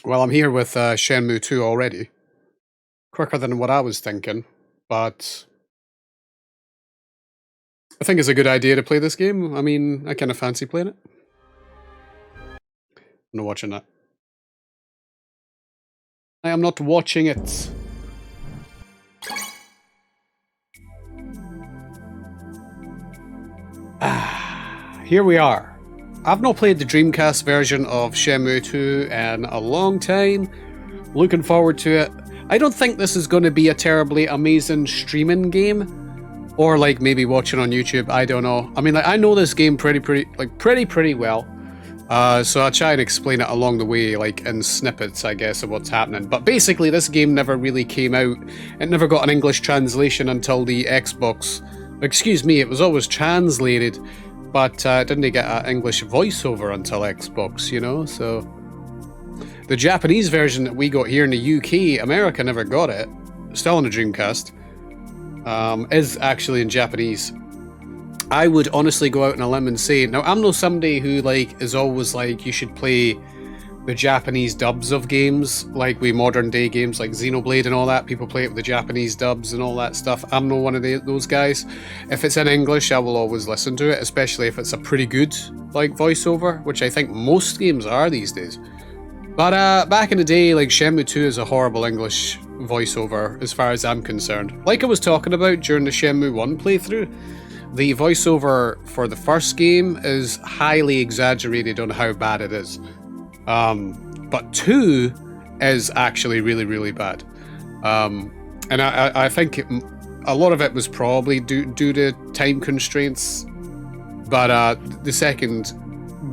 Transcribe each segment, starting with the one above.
Well, I'm here with Shenmue II already. Quicker than what I was thinking, but I think it's a good idea to play this game. I mean, I kind of fancy playing it. I'm not watching that. I am not watching it. Here we are. I've not played the Dreamcast version of Shenmue 2 in a long time. Looking forward to it. I don't think this is going to be a terribly amazing streaming game. Or like maybe watching on YouTube, I don't know. I mean, like, I know this game pretty well. So I'll try and explain it along the way, like in snippets, I guess, of what's happening. But basically, this game never really came out. It never got an English translation until the Xbox. Excuse me, it was always translated, but didn't get an English voiceover until Xbox, you know? So the Japanese version that we got here in the UK, America never got it. Still on the Dreamcast. Is actually in Japanese. I would honestly go out on a limb and say, now I'm not somebody who like is always like you should play the Japanese dubs of games, like we modern day games like Xenoblade and all that. People play it with the Japanese dubs and all that stuff. I'm not one of those guys. If it's in English, I will always listen to it, especially if it's a pretty good like voiceover, which I think most games are these days. But back in the day, like Shenmue 2 is a horrible English voiceover as far as I'm concerned. Like I was talking about during the Shenmue 1 playthrough, the voiceover for the first game is highly exaggerated on how bad it is. But 2 is actually really, really bad. And I think a lot of it was probably due to time constraints, but the second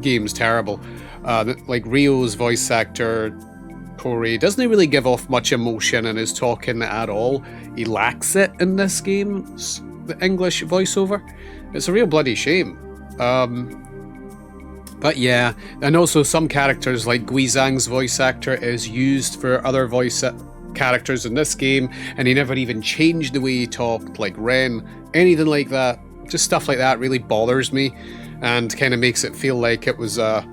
game's terrible. Like Rio's voice actor, Corey, doesn't really give off much emotion in his talking at all. He lacks it in this game, the English voiceover. It's a real bloody shame. But yeah, and also some characters like Guizang's voice actor is used for other voice characters in this game, and he never even changed the way he talked, like Ren, anything like that. Just stuff like that really bothers me, and kind of makes it feel like it was 0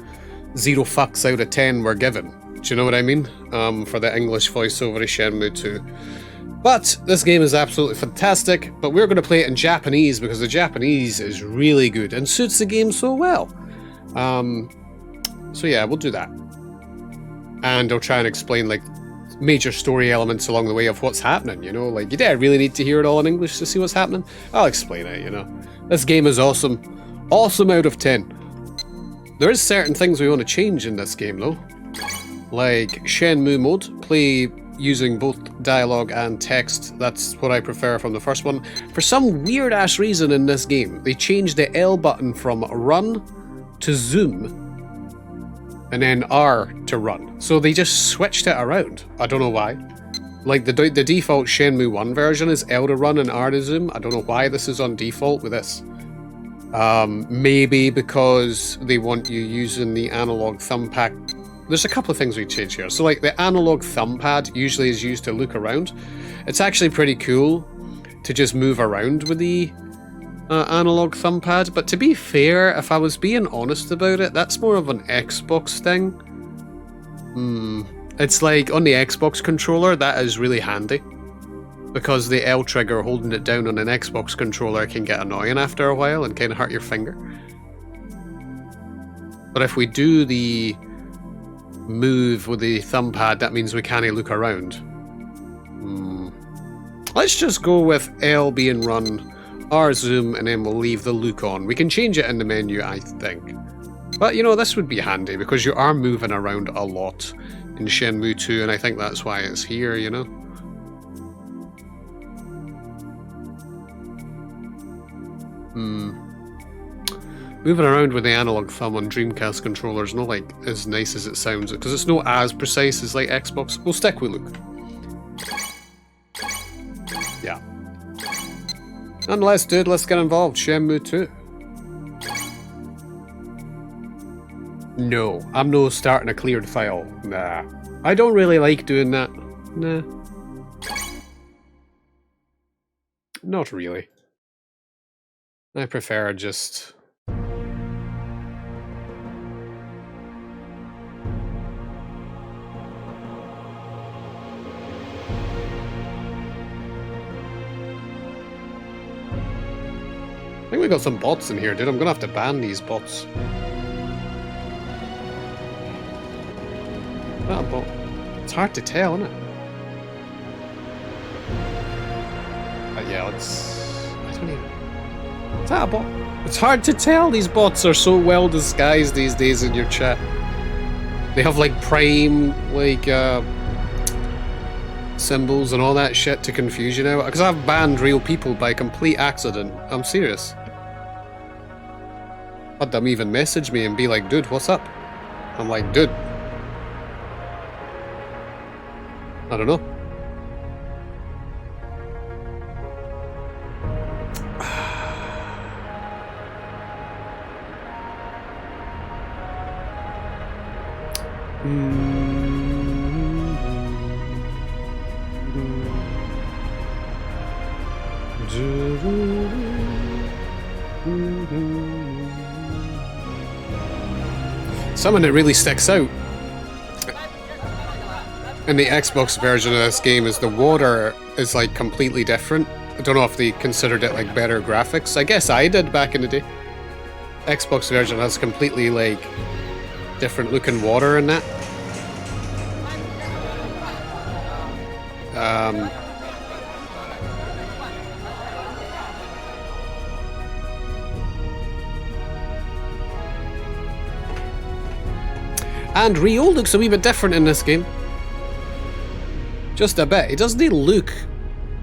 fucks out of 10 were given. Do you know what I mean? For the English voiceover of Shenmue 2. But this game is absolutely fantastic, but we're going to play it in Japanese because the Japanese is really good and suits the game so well. So yeah, we'll do that. And I'll try and explain like major story elements along the way of what's happening, you know? Like, I really need to hear it all in English to see what's happening? I'll explain it, you know? This game is awesome. Awesome out of 10. There is certain things we want to change in this game though. Like Shenmue mode, play using both dialogue and text. That's what I prefer from the first one. For some weird ass reason in this game, they changed the L button from run to zoom and then R to run. So they just switched it around. I don't know why. Like the default Shenmue 1 version is L to run and R to zoom. I don't know why this is on default with this. Maybe because they want you using the analog thumb pad. There's a couple of things we change here. So like the analog thumb pad usually is used to look around. It's actually pretty cool to just move around with the analog thumb pad. But to be fair, if I was being honest about it, that's more of an Xbox thing. It's like on the Xbox controller, that is really handy. Because the L trigger holding it down on an Xbox controller can get annoying after a while and kind of hurt your finger. But if we do the move with the thumb pad, that means we can't look around. Let's just go with L being run, R zoom, and then we'll leave the look on. We can change it in the menu, I think. But you know, this would be handy because you are moving around a lot in Shenmue 2, and I think that's why it's here, you know? Moving around with the analog thumb on Dreamcast controllers not like as nice as it sounds, because it's not as precise as like Xbox. We'll stick with Luke. Yeah. Nonetheless, dude, let's get involved. Shenmue 2. No, I'm no starting a cleared file. Nah. I don't really like doing that. Nah. Not really. I prefer just... we got some bots in here, dude. I'm gonna have to ban these bots. Not a bot. It's hard to tell, isn't it? Yeah, let's... I don't even... Is that a bot? It's hard to tell. These bots are so well disguised these days in your chat. They have like prime, like, symbols and all that shit to confuse you now. Because I've banned real people by complete accident. I'm serious. Had them even message me and be like, dude, what's up? I'm like, dude. I don't know. Something that really sticks out in the Xbox version of this game is the water is like completely different. I don't know if they considered it like better graphics. I guess I did back in the day. Xbox version has completely like different looking water in that. And Rio looks a wee bit different in this game. Just a bit. He doesn't look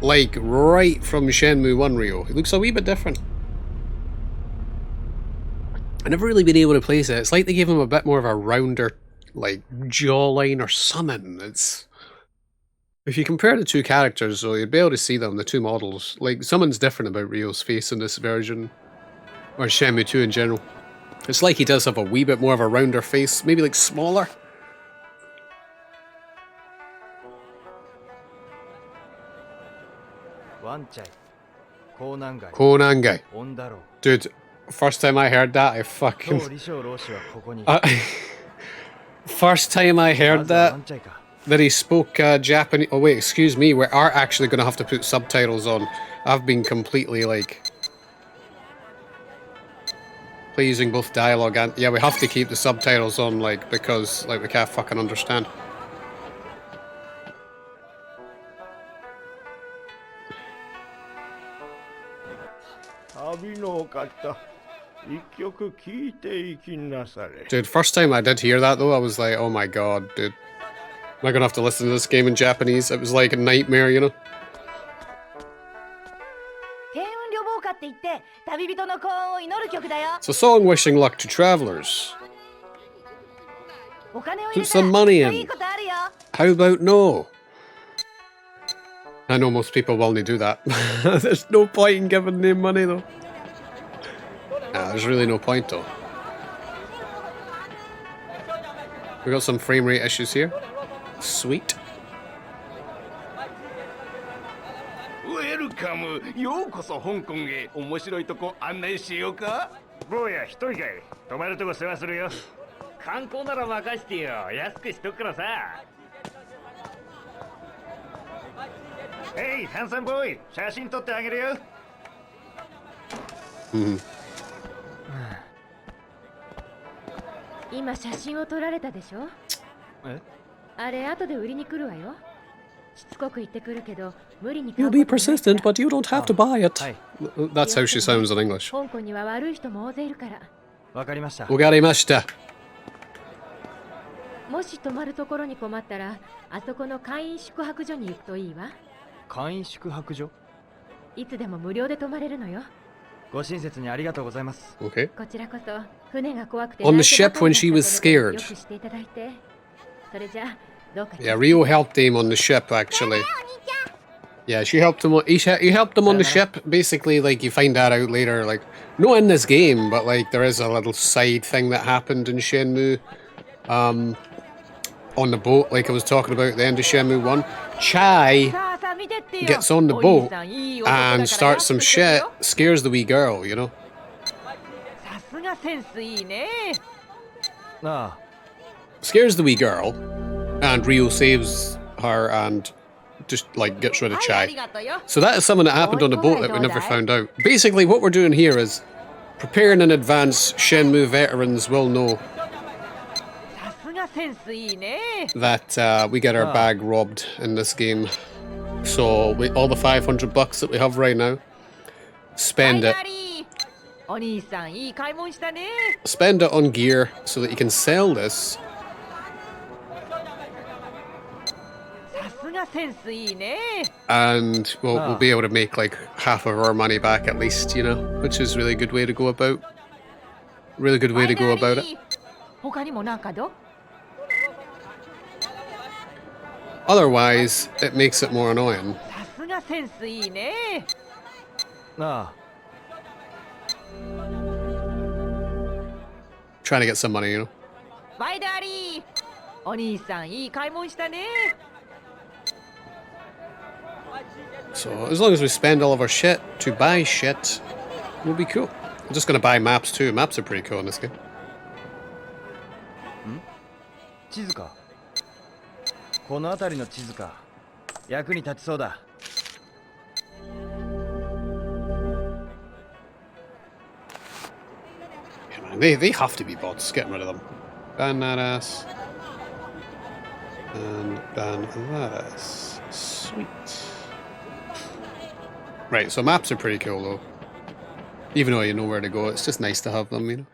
like right from Shenmue 1 Rio. He looks a wee bit different. I've never really been able to place it. It's like they gave him a bit more of a rounder, like, jawline or something. It's... If you compare the two characters, though, you'd be able to see them, the two models. Like, something's different about Rio's face in this version. Or Shenmue 2 in general. It's like he does have a wee bit more of a rounder face, maybe like smaller. Konangai. Dude, first time I heard that, I fucking... first time I heard that he spoke Japanese... Oh wait, excuse me, we are actually going to have to put subtitles on. I've been completely like... using both dialogue and... Yeah, we have to keep the subtitles on, like, because, like, we can't fucking understand. Dude, first time I did hear that, though, I was like, oh my god, dude. Am I gonna have to listen to this game in Japanese? It was like a nightmare, you know? It's a song wishing luck to travelers. Put some money in. How about no? I know most people will only do that. There's no point in giving them money though. Nah, there's really no point though. We got some frame rate issues here. Sweet. ようこそ香港へ面白いとこ案内しようか坊や一人かい泊まるとこ世話するよ観光なら任してよ安くしとくからさヘイハンサムボーイ写真撮ってあげるよ今写真を撮られたでしょあれ後で売りに来るわよ You'll be persistent, but you don't have to buy it. That's how she sounds in English. 香港には悪い人も大勢いるから。わかりました。わかりました。もし泊まるところに困ったら、あそこの会員宿泊所に行くといいわ。会員宿泊所？いつでも無料で泊まれるのよ。ご親切にありがとうございます。Okay. こちらこそ船が怖くて On the ship when she was scared. よくしていただいて。それじゃあ。Yeah, Rio helped him on the ship, actually. Yeah, she helped him. He helped him on the ship. Basically, like, you find that out later. Like, not in this game, but, like, there is a little side thing that happened in Shenmue. On the boat, like I was talking about at the end of Shenmue 1. Chai gets on the boat and starts some shit, scares the wee girl, you know? Scares the wee girl. And Rio saves her and just, like, gets rid of Chai. So that is something that happened on the boat that we never found out. Basically, what we're doing here is Preparing in advance, Shenmue veterans will know さすがセンスいいね。 that we get our bag robbed in this game. So all the $500 that we have right now, spend it. お兄さんいい買い物したね。 Spend it on gear so that you can sell this. さすがセンスいいね。 And we'll be able to make like half of our money back at least, you know, which is really good way to go about. Really good way to go about it. 他にもなんかど？ Otherwise, it makes it more annoying. さすがセンスいいね。 あ Trying to get some money, you know. バイダーリー。お兄さんいい買い物したね。 So as long as we spend all of our shit to buy shit, we'll be cool. I'm just gonna buy maps too. Maps are pretty cool in this game. 地図か。この辺りの地図か。役に立ちそうだ。 Yeah, man, they have to be bots. Getting rid of them. Ban that ass. And ban that ass. Sweet. Right, so maps are pretty cool though. Even though you know where to go, it's just nice to have them, you know.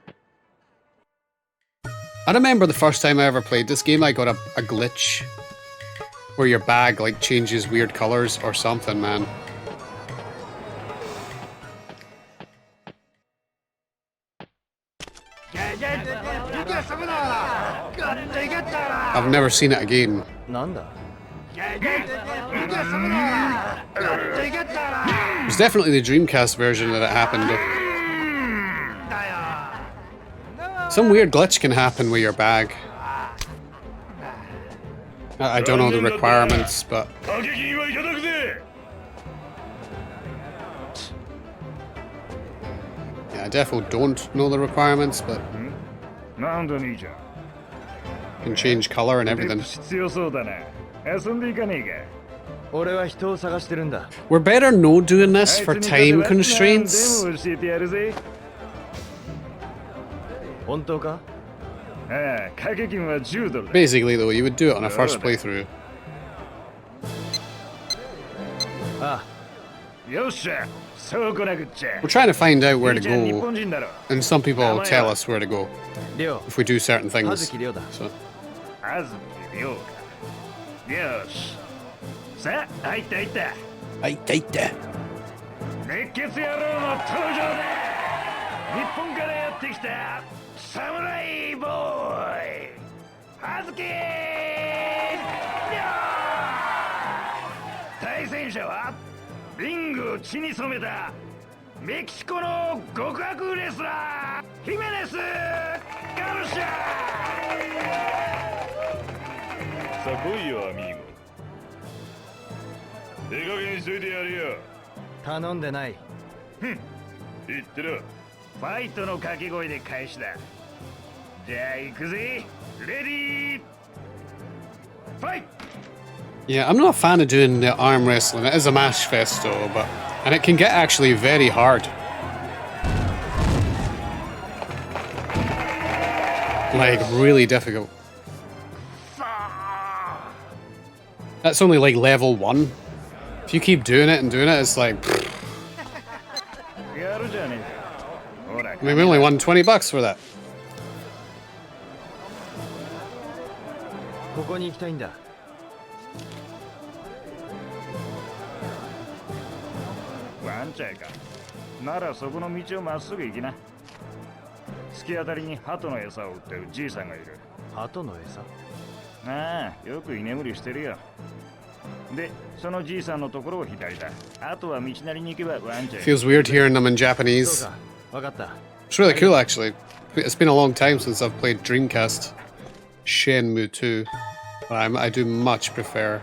I remember the first time I ever played this game, I got a glitch where your bag like changes weird colors or something, man. I've never seen it again. なんだ It was definitely the Dreamcast version that it happened though. Some weird glitch can happen with your bag. I don't know the requirements, but... Yeah, I definitely don't know the requirements, but... Can change color and everything. 俺は人を探してるんだ。 We're better no doing this for time constraints. 本当か？ Basically, though, you would do it on a first playthrough. あ よっしゃ、そうこなくっちゃ。 We're trying to find out where to 兄ちゃん日 go, 本人だろ。 and some people will tell us where to go リョウ、 if we do certain 葉 things. 月リョウだ。 So, あずきりょうか。よし。さあ、入った入った。 I take that. 熱血野郎の登場だ。日本からやってきたサムライボーイ。はずき。対戦者はリングを血に染めたメキシコの極悪レスラーヒメネス・ガルシャ。さあ来いよアミーゴ。手加減しといてやるよ。頼んでない。ふん、言ってろ。ファイトの掛け声で開始だ。じゃあ行くぜ。レディー。ファイト。 Yeah, I'm not a fan of doing the arm wrestling. It is a match fest, though, and it can get actually very hard. Like, really difficult. That's only like level 1. If you keep doing it and doing it, it's like...やるじゃねえか。ほら、 I mean, we only won $20 for that. ここに行きたいんだ。 ワンチャイか。ならそこの道をまっすぐ行きな。突き当たりに鳩の餌を売ってるじいさんがいる。鳩の餌？ああ、よく居眠りしてるよ。で、そのじいさんのところを左だ。あとは道なりに行けばワンチャイ。 Feels weird hearing them in そう Japanese. か、わかった。 It's really cool, actually. It's been a long time since I've played Dreamcast. Shenmue II. But I do much prefer.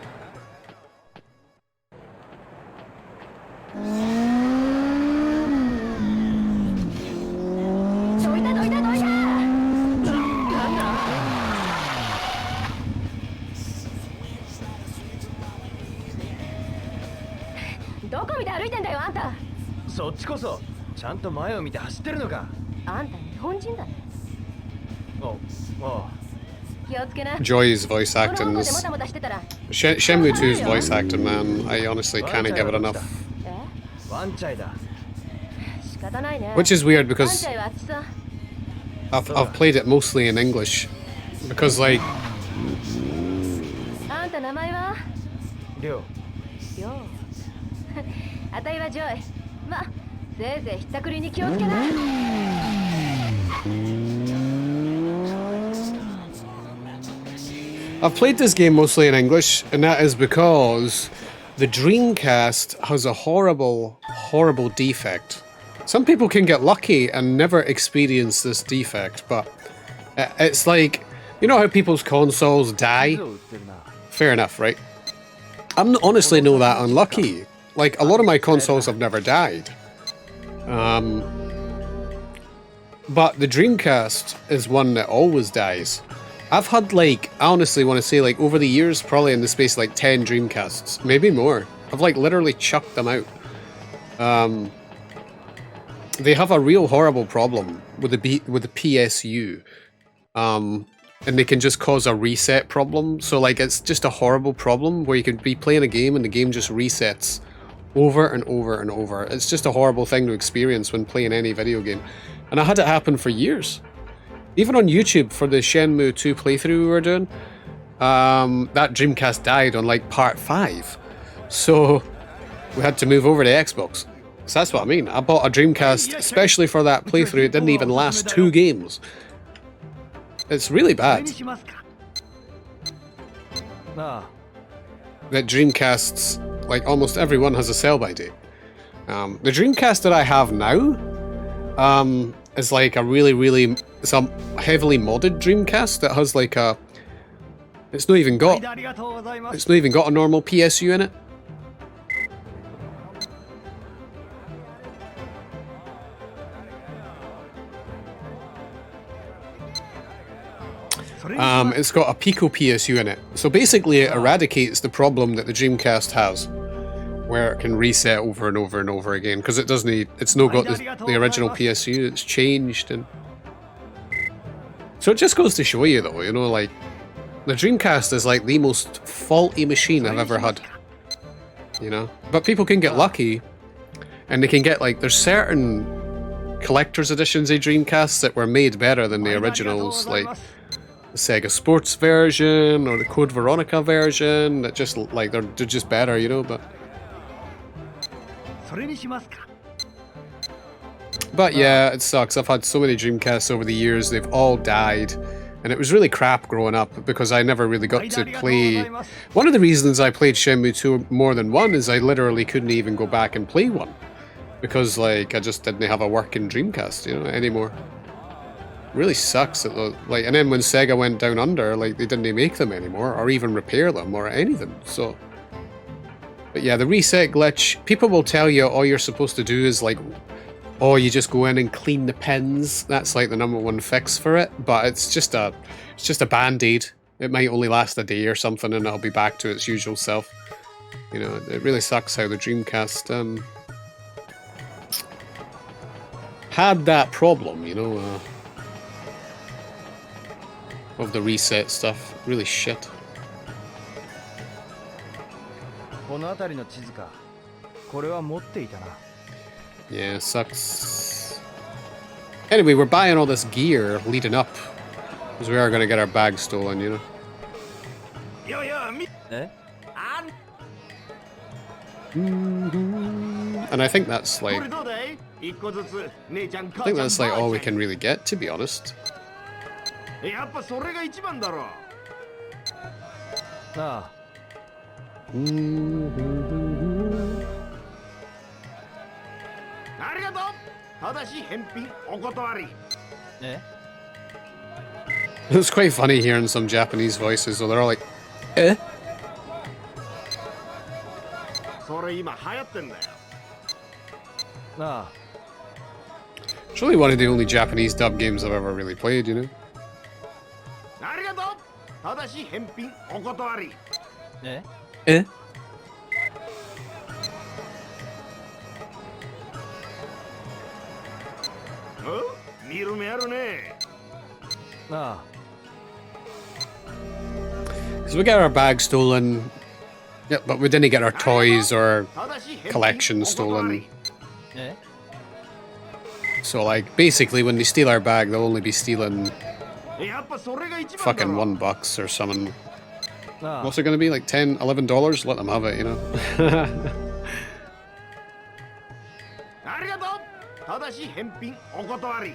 どいたどいたどいた。なんだ。どこ見て歩いてんだよあんた。そっちこそちゃんと前を見て走ってるのか。あんた日本人だね。おお。気をつけな。 Joy's voice この acting 音で is もたもたしてたら。 Shenmue 2's voice acting, man. I honestly can't give it enough. ワンチャイだ。仕方ないね。 Which is weird ワン because チャイはあっちさ。 I've played it mostly in English because like あんた名前は？りょう。よう。あたいはジョイ。ま、せいぜいひったくりに気をつけな。 I've played this game mostly in English, and that is because the Dreamcast has a horrible, horrible defect. Some people can get lucky and never experience this defect, but it's like, you know how people's consoles die? Fair enough, right? I'm honestly not that unlucky. Like, a lot of my consoles have never died. But the Dreamcast is one that always dies. I've had, like, I honestly want to say, like, over the years, probably in the space of, like, 10 Dreamcasts. Maybe more. I've, like, literally chucked them out. They have a real horrible problem with the PSU. And they can just cause a reset problem. So, like, it's just a horrible problem where you could be playing a game and the game just resets over and over and over. It's just a horrible thing to experience when playing any video game. And I had it happen for years. Even on YouTube for the Shenmue II playthrough we were doing, that Dreamcast died on like part 5. So we had to move over to Xbox. So that's what I mean. I bought a Dreamcast especially for that playthrough. It didn't even last 2 games. It's really bad. That Dreamcasts, like almost everyone has a sell-by date. The Dreamcast that I have now, is like a really, it's a heavily modded Dreamcast that has like a, it's not even got a normal PSU in it. It's got a Pico PSU in it. So basically it eradicates the problem that the Dreamcast has, where it can reset over and over and over again, because it doesn't need, it's not got the original PSU, it's changed. And so it just goes to show you though, you know, like, the Dreamcast is like the most faulty machine I've ever had, you know? But people can get lucky, and they can get, like, there's certain collector's editions of Dreamcasts that were made better than the originals, like the Sega Sports version, or the Code Veronica version, that just, like, they're just better, you know, But yeah, it sucks. I've had so many Dreamcasts over the years, they've all died. And it was really crap growing up because I never really got to play. One of the reasons I played Shenmue 2 more than one is I literally couldn't even go back and play one. Because, like, I just didn't have a working Dreamcast, you know, anymore. Really sucks. That, like, and then when Sega went down under, like, they didn't make them anymore, or even repair them, or anything, so. But yeah, the reset glitch, people will tell you all you're supposed to do is, like, oh, you just go in and clean the pins. That's like the #1 fix for it, but it's just a band-aid. It might only last a day or something, and it'll be back to its usual self. You know, it really sucks how the Dreamcast had that problem, you know, of the reset stuff. Really shit. Yeah, sucks. Anyway, we're buying all this gear leading up, because we are going to get our bag stolen, you know. And I think that's like, all we can really get, to be honest. It's quite funny hearing some Japanese voices, so they're all like, eh? It's really one of the only Japanese dub games I've ever really played, you know? Eh? 見る目あるね。あ So we get our bag stolen. Yeah, but we didn't get our toys or ただし collection お断 stolen. り。え So like basically when they steal our bag, they'll only be stealing やっぱそれが一番だ fucking ろ。 $1 or something. あ What's it gonna be? Like $10, $11? Let them have it, you know? ありがとう。ただし返品お断り。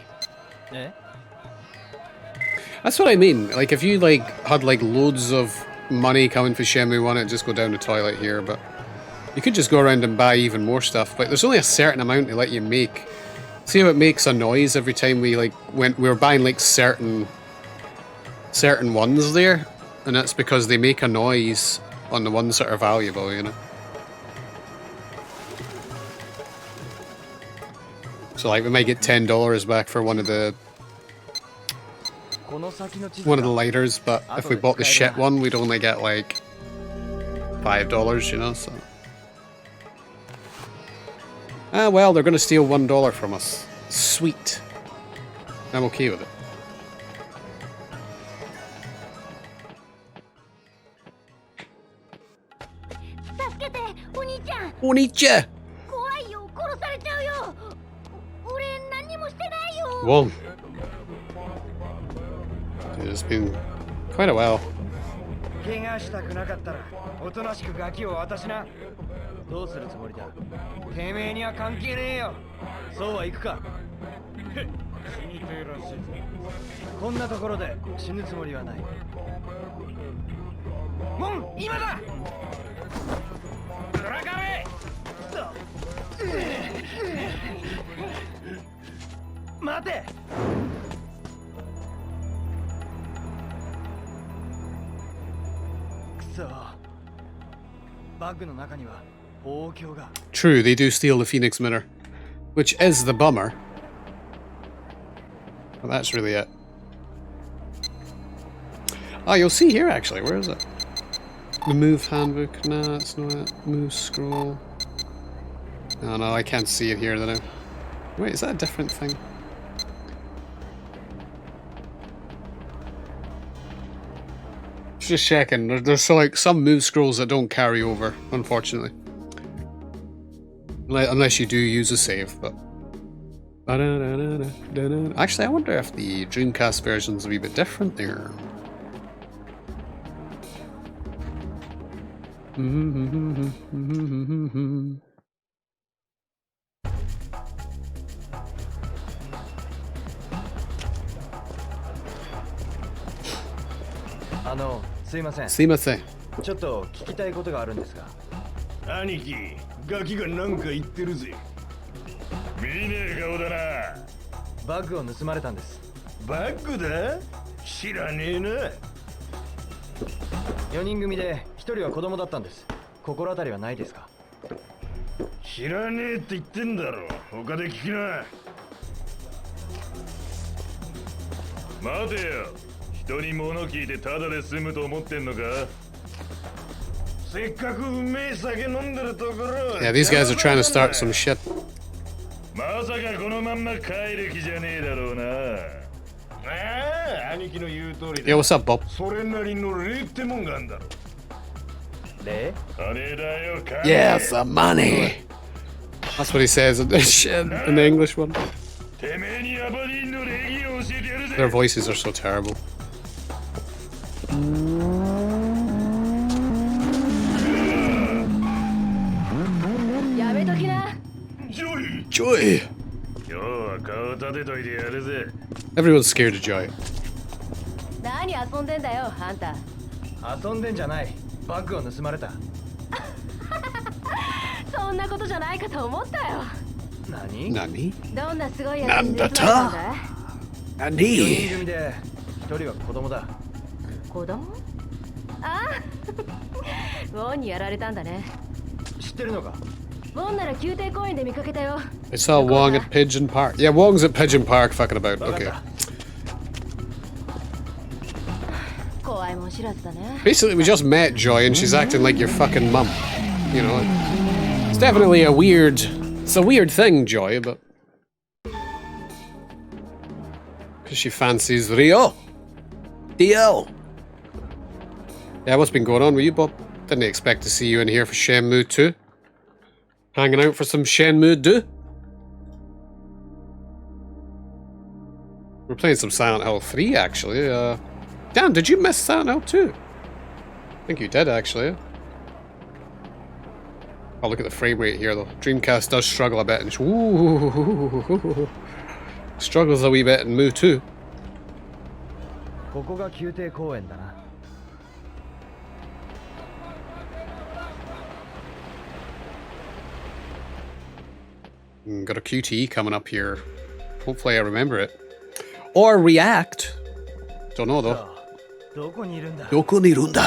え That's what I mean. Like if you like had like loads of money coming for Shenmue 1, it'd just go down the toilet here, but you could just go around and buy even more stuff. But there's only a certain amount they let you make. See how it makes a noise every time we like we were buying like certain ones there, and that's because they make a noise on the ones that are valuable, you know. So like we might get $10 back for one of the この先の地図 one of the が lighters, but if we bought the shit one, we'd only get like $5, you know. So well, they're gonna steal $1 from us. Sweet. I'm okay with it. 助けてお兄ちゃん。 Onicha! 怖いよ、殺されちゃうよ。俺何にもしてないよ。 Whoa. It's been quite a while. 怪我したくなかったらおとなしくガキを渡しな。どうするつもりだ。てめえには関係ねえよ。そうはいくか。死にてえらしいぞ。こんなところで死ぬつもりはない。もん今だ。裏壁。待て。くそ。バッグの中には宝鏡が。 True, they do steal the Phoenix Mirror, which is the bummer. But that's really it. Oh, you'll see here actually. Where is it? The move handbook. Nah, that's not it. Move scroll. Oh no, I can't see it here now. Wait, is that a different thing? Just checking. There's so, like some move scrolls that don't carry over, unfortunately. Unless you do use a save, but. Actually, I wonder if the Dreamcast version's a wee bit different there. .すいません。すいません。ちょっと聞きたいことがあるんですが。兄貴、ガキがなんか言ってるぜ。見ねえ顔だな。バッグを盗まれたんです。バッグだ？知らねえな。4人組で1人は子供だったんです。心当たりはないですか？知らねえって言ってんだろ。他で聞きな。待てよ。人に物聞いてタダで済むと思ってんのか？せっかくうめえ酒飲んでるところ。 Yeah, these guys are trying to start some shit. まさかこのまんま帰る気じゃねえだろうな。ああ、兄貴の言う通りだ。 Yo, what's up, Bob? それなりの礼ってもんがあんだろ。礼？金だよ、金。 Yeah, the money. That's what he says in the English one. てめえにアバディーンの礼儀を教えてやるぜ。 Their voices are so terrible. やめときな。ジョイ。 Joy. 今日は顔立てといてやるぜ。 Everyone's scared of Joy. 何遊んでんだよ、あんた。遊んでんじゃない。バッグを盗まれた。そんなことじゃないかと思ったよ。何？ Nani? どんなすごいやつに盗まれたんだい？ 4 Nani? 人組で1人は子供だ。子供？ああウォンにやられたんだね。知ってるのか？ウォンなら宮廷公園で見かけたよ。 I saw Wong at Pigeon Park. Yeah, Wong's at Pigeon Park fucking about. わかっ Okay. た。怖いもん知らずだね。 Basically, we just met Joy and she's acting like your fucking mum. You know, it's definitely a weird... It's a weird thing, Joy, but... Because she fancies Rio. Dio. Yeah, what's been going on with you, Bob? Didn't expect to see you in here for Shenmue 2. Hanging out for some Shenmue 2. We're playing some Silent Hill 3, actually. Dan, did you miss Silent Hill 2? I think you did, actually. Oh, look at the frame rate here, though. Dreamcast does struggle a bit. And ooh, struggles a wee bit in Mu 2. ここが宮廷公園だな。Got a QTE coming up here. Hopefully I remember it. Or react. Don't know though. どこにいるんだ。どこにいるんだ?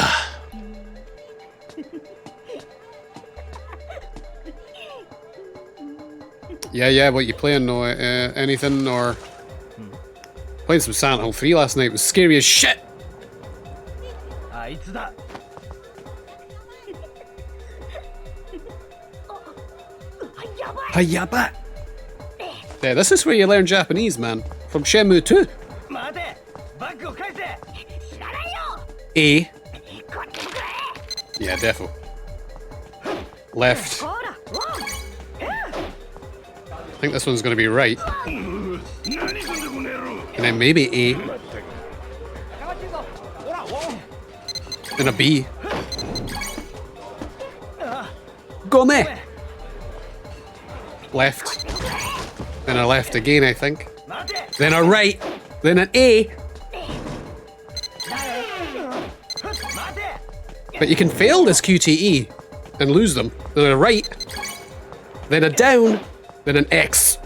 Yeah, what you playing? No, anything or playing some Silent Hill 3 last night. It was scary as shit. あいつだ。Hayaba. Yeah, this is where you learn Japanese, man. From Shenmue 2. 待て。バッグを返せ。知らないよ。A. こっちくれ。 Yeah, defo. Left. ほら、I think this one's going to be right. And then maybe A. Then a B. Gome! Left. Then a left again, I think. Then a right. Then an A. But you can fail this QTE and lose them. Then a right. Then a down. Then an X.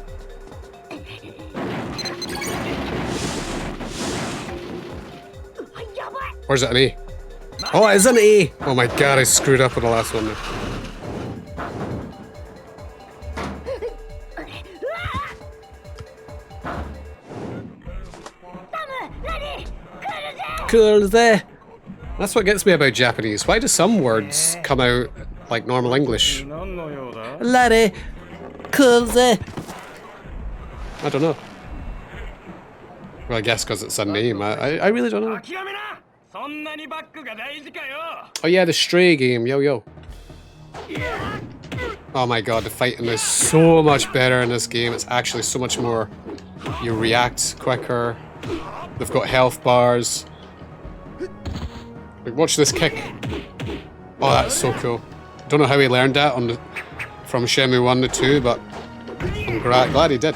Or is it an A? Oh, it is an A! Oh my god, I screwed up with the last one there. Cool there. That's what gets me about Japanese. Why do some words come out like normal English? Laddie. Cool there. I don't know. Well, I guess because it's a name. I really don't know. Oh yeah, the Stray game. Yo. Oh my god, the fighting is so much better in this game. It's actually so much more... You react quicker. They've got health bars. Like, watch this kick. Oh, that's so cool. Don't know how he learned that on the, from Shenmue 1 to 2, but I'm glad he did.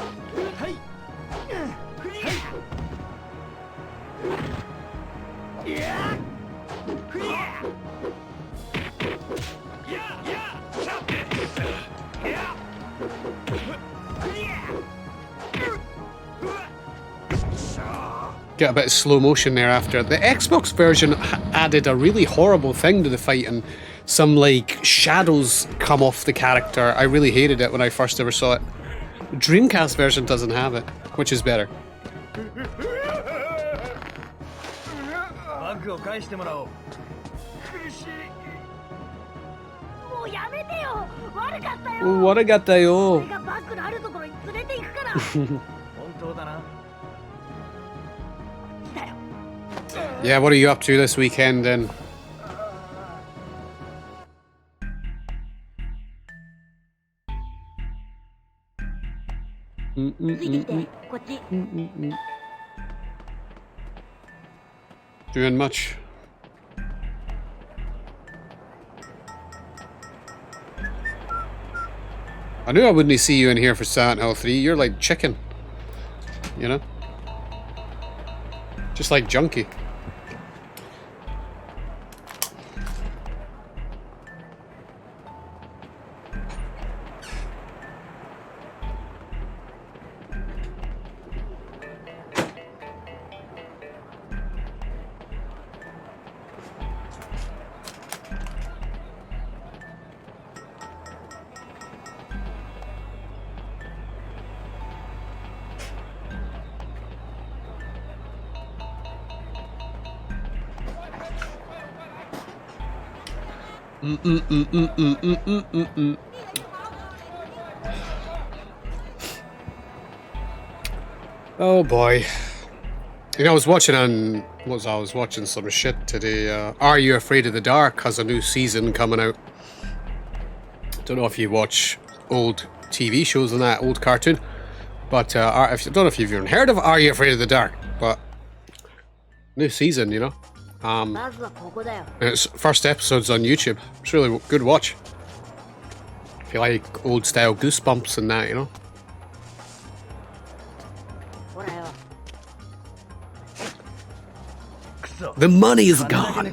Get a bit of slow motion there after. The Xbox version added a really horrible thing to the fight, and some like shadows come off the character. I really hated it when I first ever saw it. The Dreamcast version doesn't have it, which is better. What I got yo. Yeah, what are you up to this weekend then? Doing much? I knew I wouldn't see you in here for Silent Hill 3. You're like chicken. You know? Just like Junkie. Oh boy. You know, I was watching some shit today. Are You Afraid of the Dark has a new season coming out. Don't know if you watch old TV shows and that, old cartoon. But I don't know if you've even heard of Are You Afraid of the Dark? But new season, you know. And its first episode's on YouTube. It's really good watch. If you like old style Goosebumps and that, you know. The money is gone.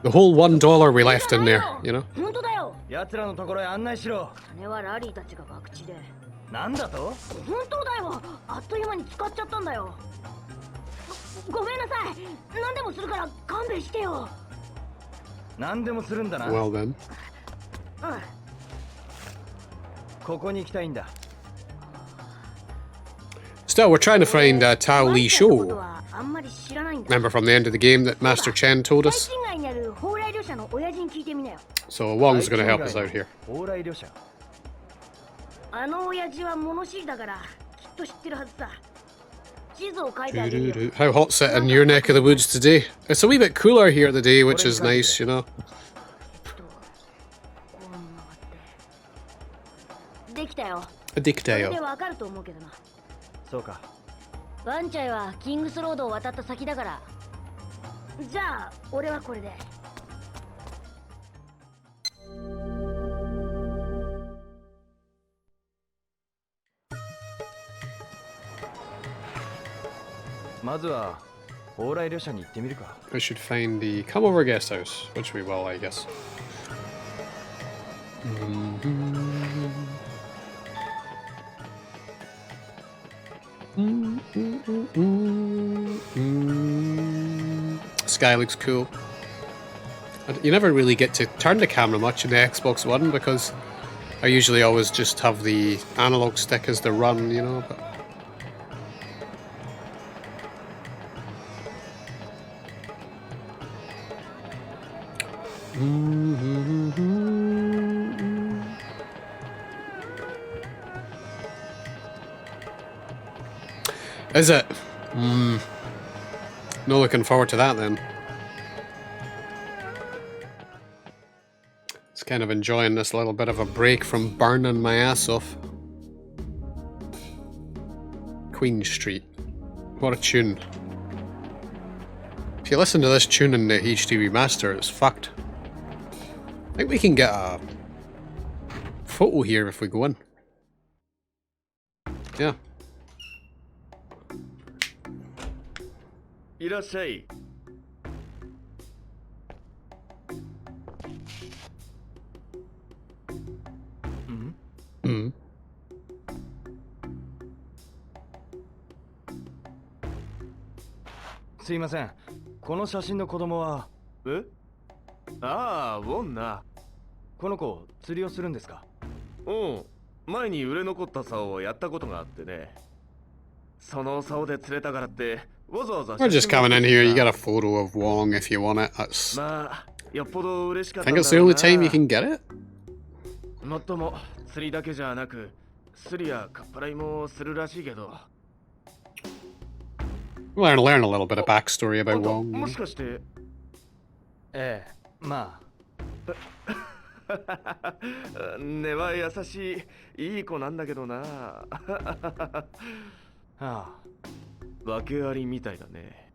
The whole $1 we left in there, you know. 奴らのところへ案内しろ。金はラリーたちが博打で。なんだと？本当だよ。あっという間に使っちゃったんだよ。ごめんなさい。何でもするから勘弁してよ。何でもするんだな。Well then. うん。ここに行きたいんだ。Still, we're trying to find Tao Li Shou. Remember from the end of the game that Master Chen told us? So Wong's going to help us out here. How hot's it in your neck of the woods today? It's a wee bit cooler here today, which is nice, you know. できたよ。そうか。ワンチャイはキングスロードを渡った先だから。じゃあ俺はこれで。まずは往来旅社に行ってみるか。We should find the come over guest house, which we will, I guess. Sky looks cool. You never really get to turn the camera much in the Xbox One because I usually always just have the analog stick as the run, you know. But is it? No looking forward to that then. Just kind of enjoying this little bit of a break from burning my ass off. Queen Street. What a tune. If you listen to this tune in the HD remaster, it's fucked. I think we can get a photo here if we go in. Yeah. いらっしゃい。すいません。この写真の子供は。え？ああ、ウォンな。この子釣りをするんですか？うん。前に売れ残った竿をやったことがあってね。その竿で釣れたからって。We're just coming in here, you get a photo of Wong if you want it. That's... I think it's the only time you can get it. もっとも釣りだけじゃなく、スリやカッパライもするらしいけど。We'll learn a little bit of backstory about Wong. もしかして。ええ、まあ。根は優しい、いい子なんだけどな。ああ。訳ありみたいだね。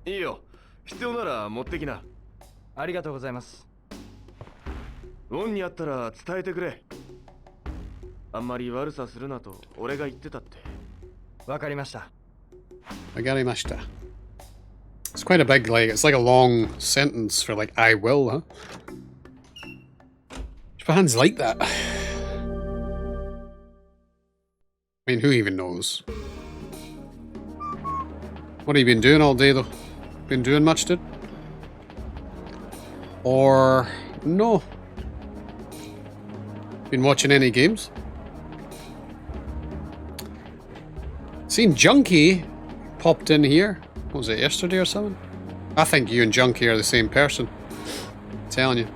いいよ。必要なら持ってきな。ありがとうございます。ウォンに会ったら伝えてくれ。あんまり悪さするなと俺が言ってたって。わかりました。Wakarimashita. It's quite a big, like, it's like a long sentence for, like, I will, huh? Japan's like that. I mean, who even knows? What have you been doing all day, though? Been doing much, dude? Or no? Been watching any games? Seen Junkie popped in here. What was it, yesterday or something? I think you and Junkie are the same person. I'm telling you.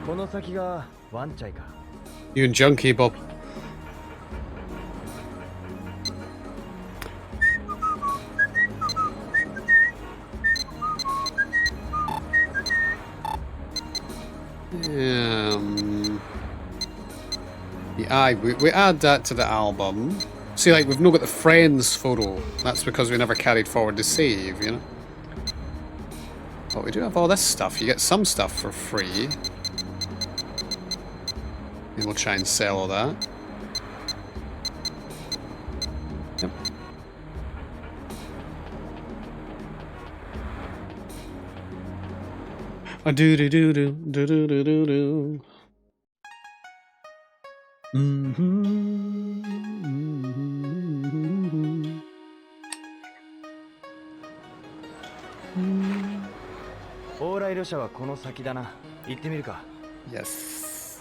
この先がワンチャイか。You and Junkie, Bob. Aye, we add that to the album. See, like, we've not got the friends photo. That's because we never carried forward the save, you know? But we do have all this stuff. You get some stuff for free. And we'll try and sell all that. Yep. A do do do do do do do do do. Yes.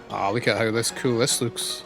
Oh, look at how cool this looks.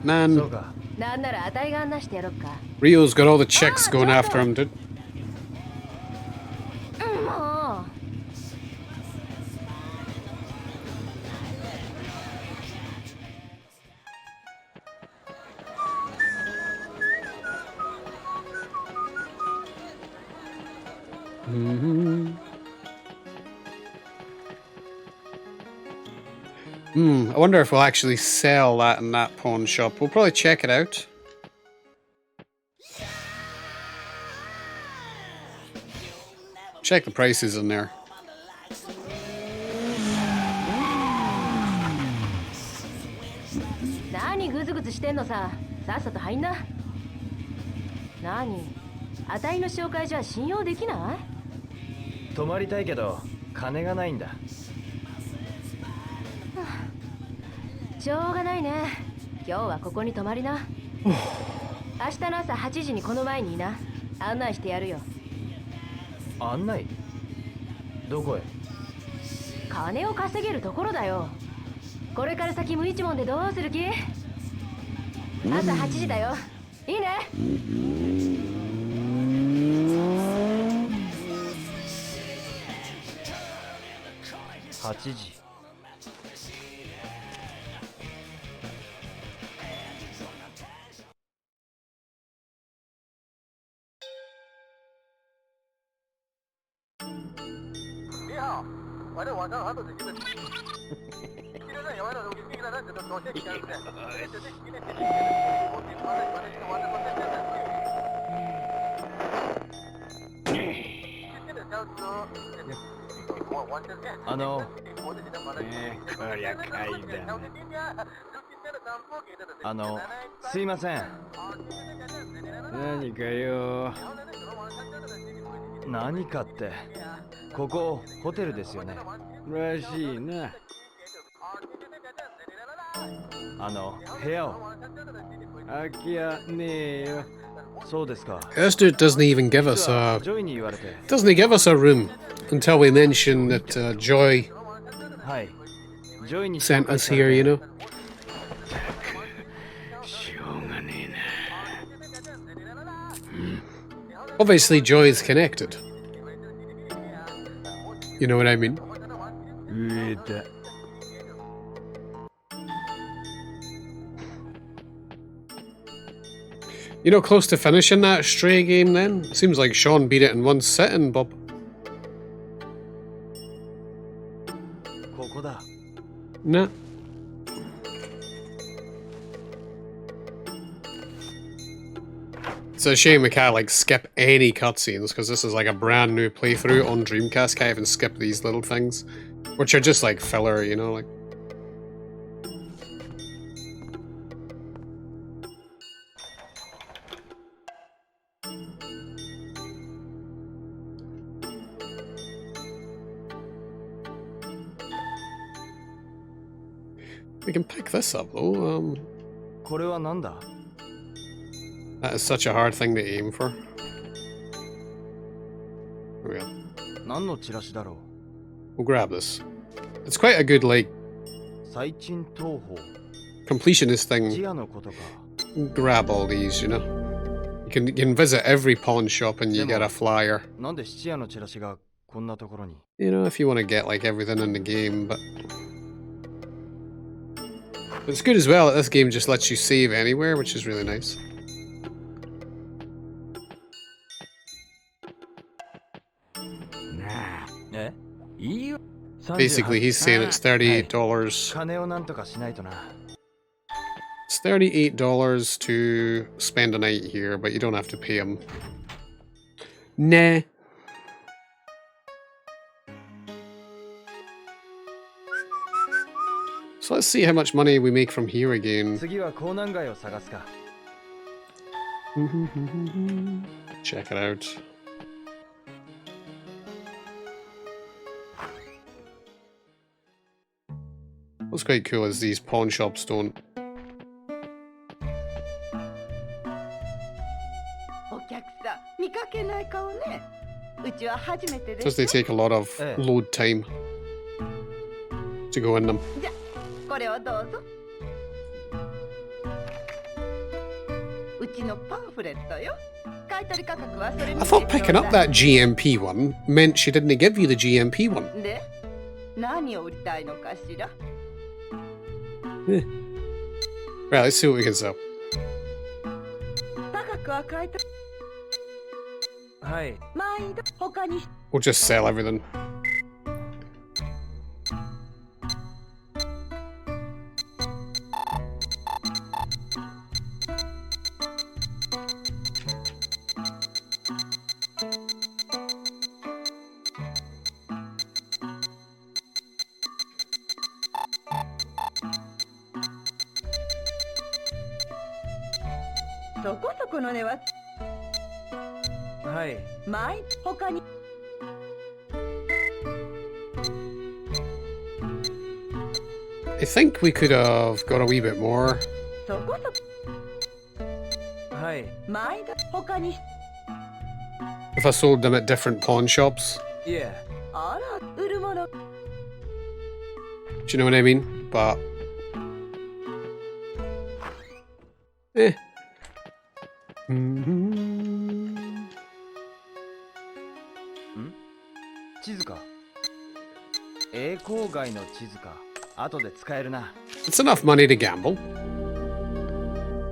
Man, Rio's got all the chicks going after him, dude. I wonder if we'll actually sell that in that pawn shop. We'll probably check it out. Check the prices in there. This dude doesn't even give us a room until we mention that Joy sent us here, you know. Obviously, Joy is connected. You know what I mean? You know, close to finishing that Stray game then? Seems like Sean beat it in one sitting, Bob. Nah. It's a shame we can't like skip any cutscenes because this is like a brand new playthrough on Dreamcast. Can't even skip these little things, which are just like filler, you know, like. We can pick this up though. これはなんだ? That is such a hard thing to aim for. There we go. 何のチラシだろう? We'll grab this. It's quite a good like 最賃東宝 completionist thing. ジアのことか Grab all these, you know. You can visit every pawn shop and you get a flyer. なんで質屋のチラシがこんなところに? You know, if you want to get like everything in the game, but it's good as well that this game just lets you save anywhere, which is really nice. Basically, he's saying it's $38. 金をなんとかしないとな. It's $38 to spend a night here, but you don't have to pay him. Nah. So let's see how much money we make from here again. 次は港南街を探すか. Check it out. What's quite cool is these pawn shops don't. Because they take a lot of load time to go in them. I thought picking up that GMP one meant she didn't give you the GMP one. Right, let's see what we can sell. We'll just sell everything. I think we could have got a wee bit more. If I sold them at different pawn shops. Yeah. Do you know what I mean? But it's enough money to gamble,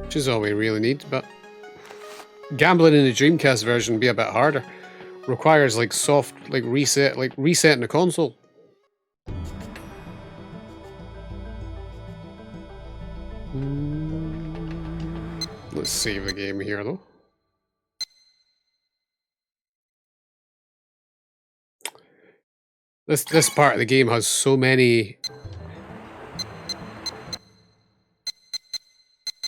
which is all we really need, but gambling in the Dreamcast version would be a bit harder. Requires like soft resetting the console. Let's save the game here though. This part of the game has so many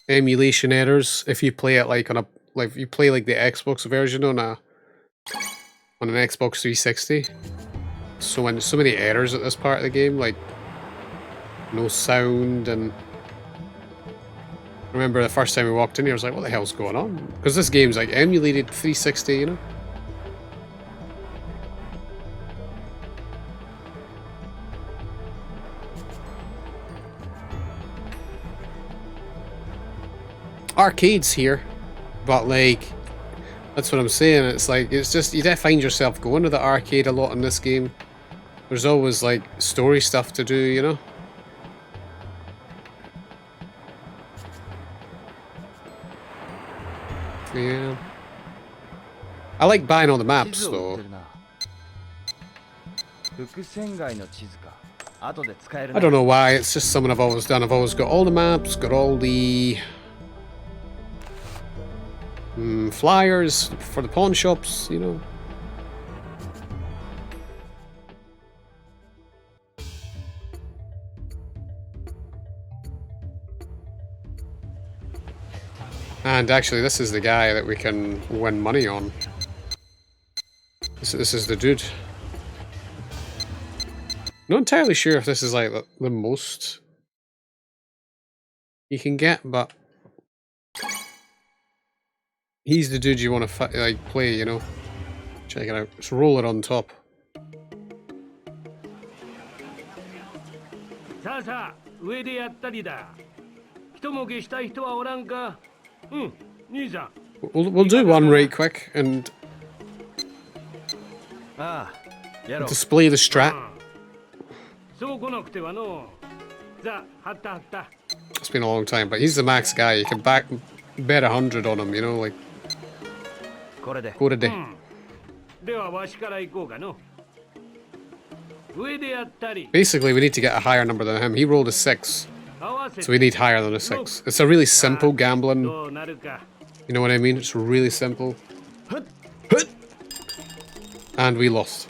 emulation errors if you play it like on a if you play like the Xbox version on an Xbox 360. So many errors at this part of the game, like no sound, and I remember the first time we walked in here I was like, what the hell's going on? Because this game's like emulated 360, you know? Arcades here, but like that's what I'm saying, it's like it's just you find yourself going to the arcade a lot in this game. There's always like story stuff to do, you know. Yeah, I like buying all the maps though. 後で使える I な don't know why, it's just something I've always done. I've always got all the maps, got all the flyers for the pawn shops, you know. And actually, this is the guy that we can win money on. This is the dude. Not entirely sure if this is like the most you can get, but he's the dude you want to like play, you know. Check it out. Let's roll it on top. さあさあ上でやったりだ一儲けしたい人はおらんかうん兄さん We'll do one right quick and ああやろう display the strat. そう来なくてはのさあはったはった It's been a long time, but he's the max guy. You can bet 100 on him, you know, like これで go to day. ではわしから行こうかの上でやったり Basically, we need to get a higher number than him. He rolled a 6, 合わせ so we need higher than a 6. It's a really simple gambling. どうなるか You know what I mean? It's really simple. And we lost.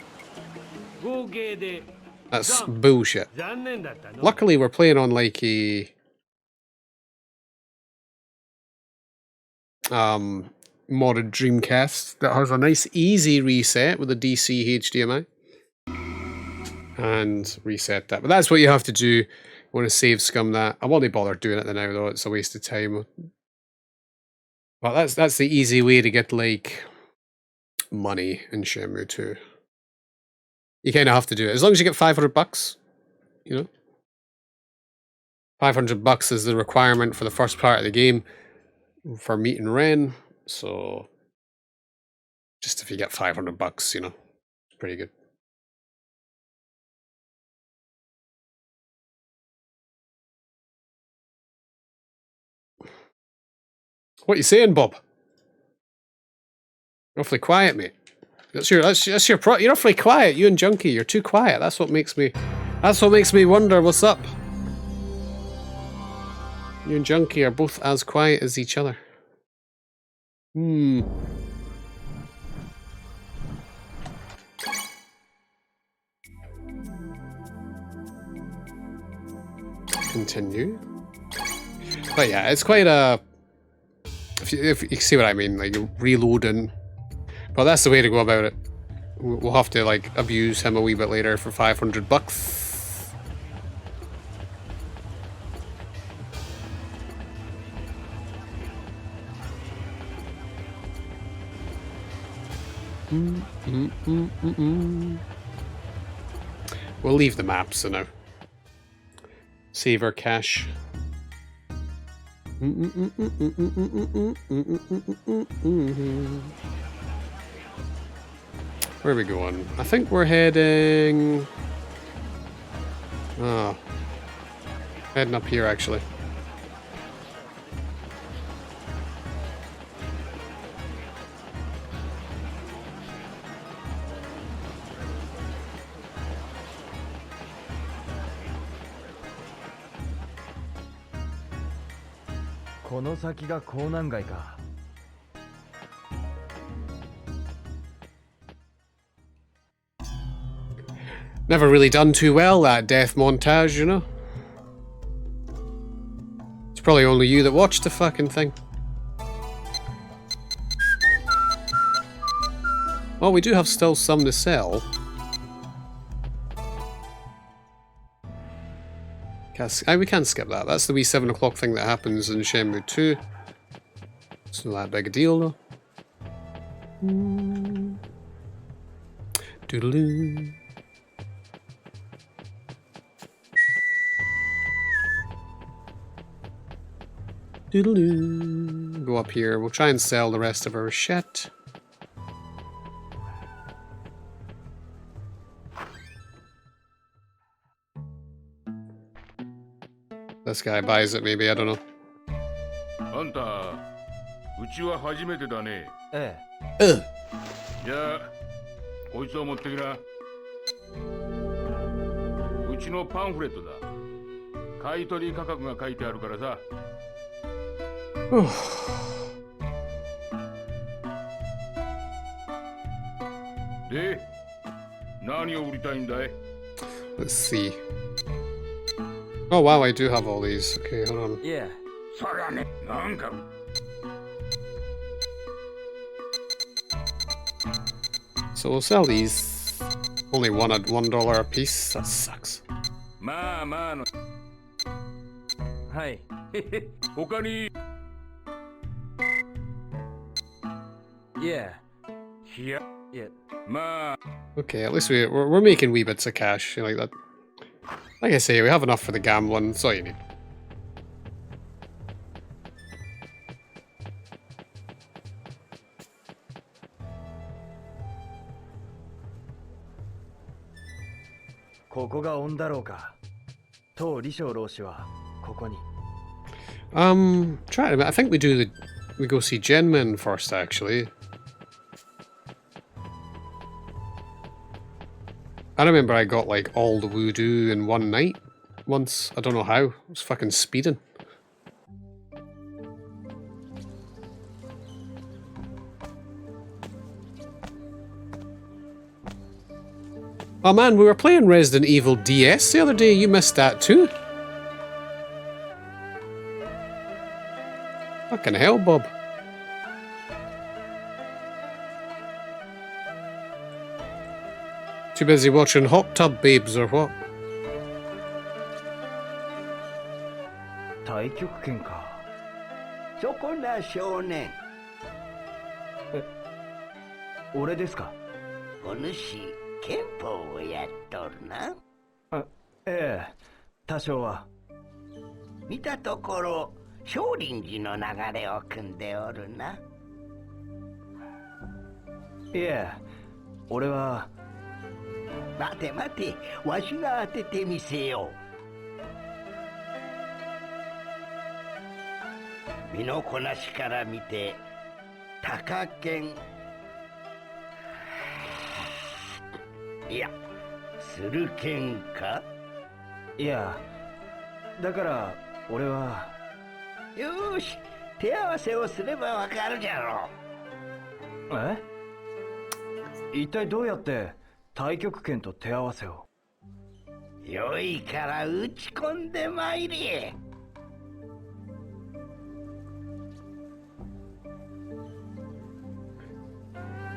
合計で That's bullshit. 残念だったの Luckily, we're playing on like a modded Dreamcast that has a nice easy reset with a DC HDMI. And reset that. But that's what you have to do. You want to save scum that. I won't bother doing it now though, it's a waste of time. But that's the easy way to get like money in Shenmue 2. You kind of have to do it. As long as you get $500, you know. $500 is the requirement for the first part of the game for meeting Ren. So just if you get $500, you know, it's pretty good. What you saying, Bob? You're awfully quiet, mate. That's your you're awfully quiet, you and Junkie, you're too quiet. That's what makes me wonder what's up. You and Junkie are both as quiet as each other. Continue. But yeah, it's quite a if you see what I mean, like reloading. But that's the way to go about it. We'll have to like abuse him a wee bit later for $500. We'll leave the maps for now. Save our cash. Where are we going? I think we're heading... Oh. Heading up here, actually. Never really done too well, that death montage, you know? It's probably only you that watched the fucking thing. Well, we do have still some to sell. We can skip that. That's the wee 7 o'clock thing that happens in Shenmue 2. It's not that big a deal, though. Doodaloo. Doodaloo. Go up here. We'll try and sell the rest of our shit. This guy buys it, maybe. I don't know. あんたうちは初めてだねえじゃあこいつを持ってきなうちのパンフレットだ。買い取り価格が書いてあるからさ。で、何を売りたいんだい？ Let's see. Oh wow, I do have all these. Okay, hold on. Yeah. そりゃね、なんか。So we'll sell these. Only $1 a piece. That sucks. まあまあの。はい。他に。Yeah. いや、 Yeah. まあ。 Okay, at least we're making wee bits of cash, you know, like that. Like I say, we have enough for the gambling. That's all you need. Try it. I think we go see Genmin first, actually. I remember I got like all the voodoo in one night once. I don't know how. I was fucking speeding. Oh man, we were playing Resident Evil DS the other day. You missed that too. Fucking hell, Bob. Too busy watching Hot Tub Babes or what? 太極拳か。そこな少年。俺ですか？お主、憲法をやっとるな。ええ、多少は。見たところ、少林寺の流れを組んでおるな。いえ、俺は。待て待て、わしが当ててみせよう。身のこなしから見て、高剣。いや、する剣か？いや、だから俺は。よーし、手合わせをすればわかるじゃろう。一体どうやって太極拳と手合わせを？よいから打ち込んでまいれ。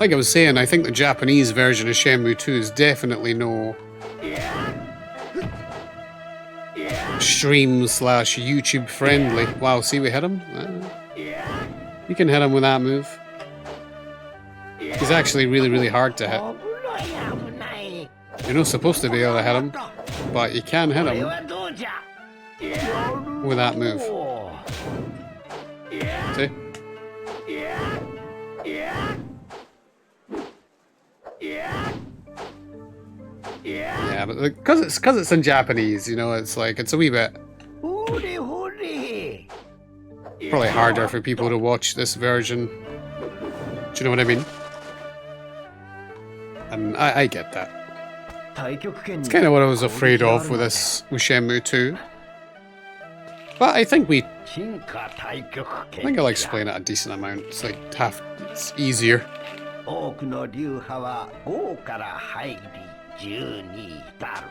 Like I was saying, I think the Japanese version of Shenmue II is definitely no stream/YouTube friendly. Wow, see we hit him? You can hit him with that move. He's actually really, really hard to hit. You're not supposed to be able to hit him, but you can hit him with that move. See? Yeah, but because it's in Japanese, you know, it's like it's a wee bit probably harder for people to watch this version. Do you know what I mean? And I get that. It's kind of what I was afraid of with Shenmue 2. But I think I'll explain it a decent amount. It's like it's easier. 多くの流派は5から入り10に至る。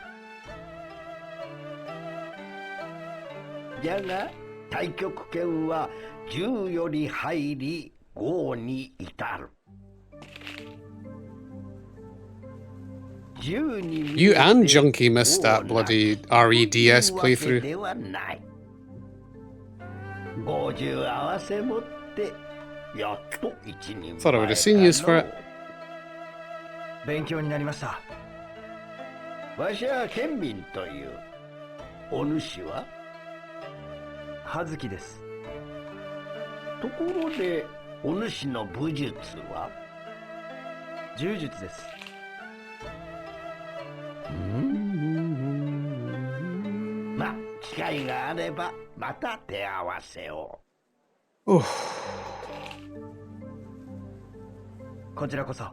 じゃが太極拳は10より入り5に至る。You and Junkie missed that bloody REDS playthrough. 50合わせ持ってやっと一人 Thought I would have seen use for it. 勉強になりました。わしは県民という。お主は？葉月です。ところでお主の武術は？柔術です。まあ機会があればまた手合わせを。こちらこそ。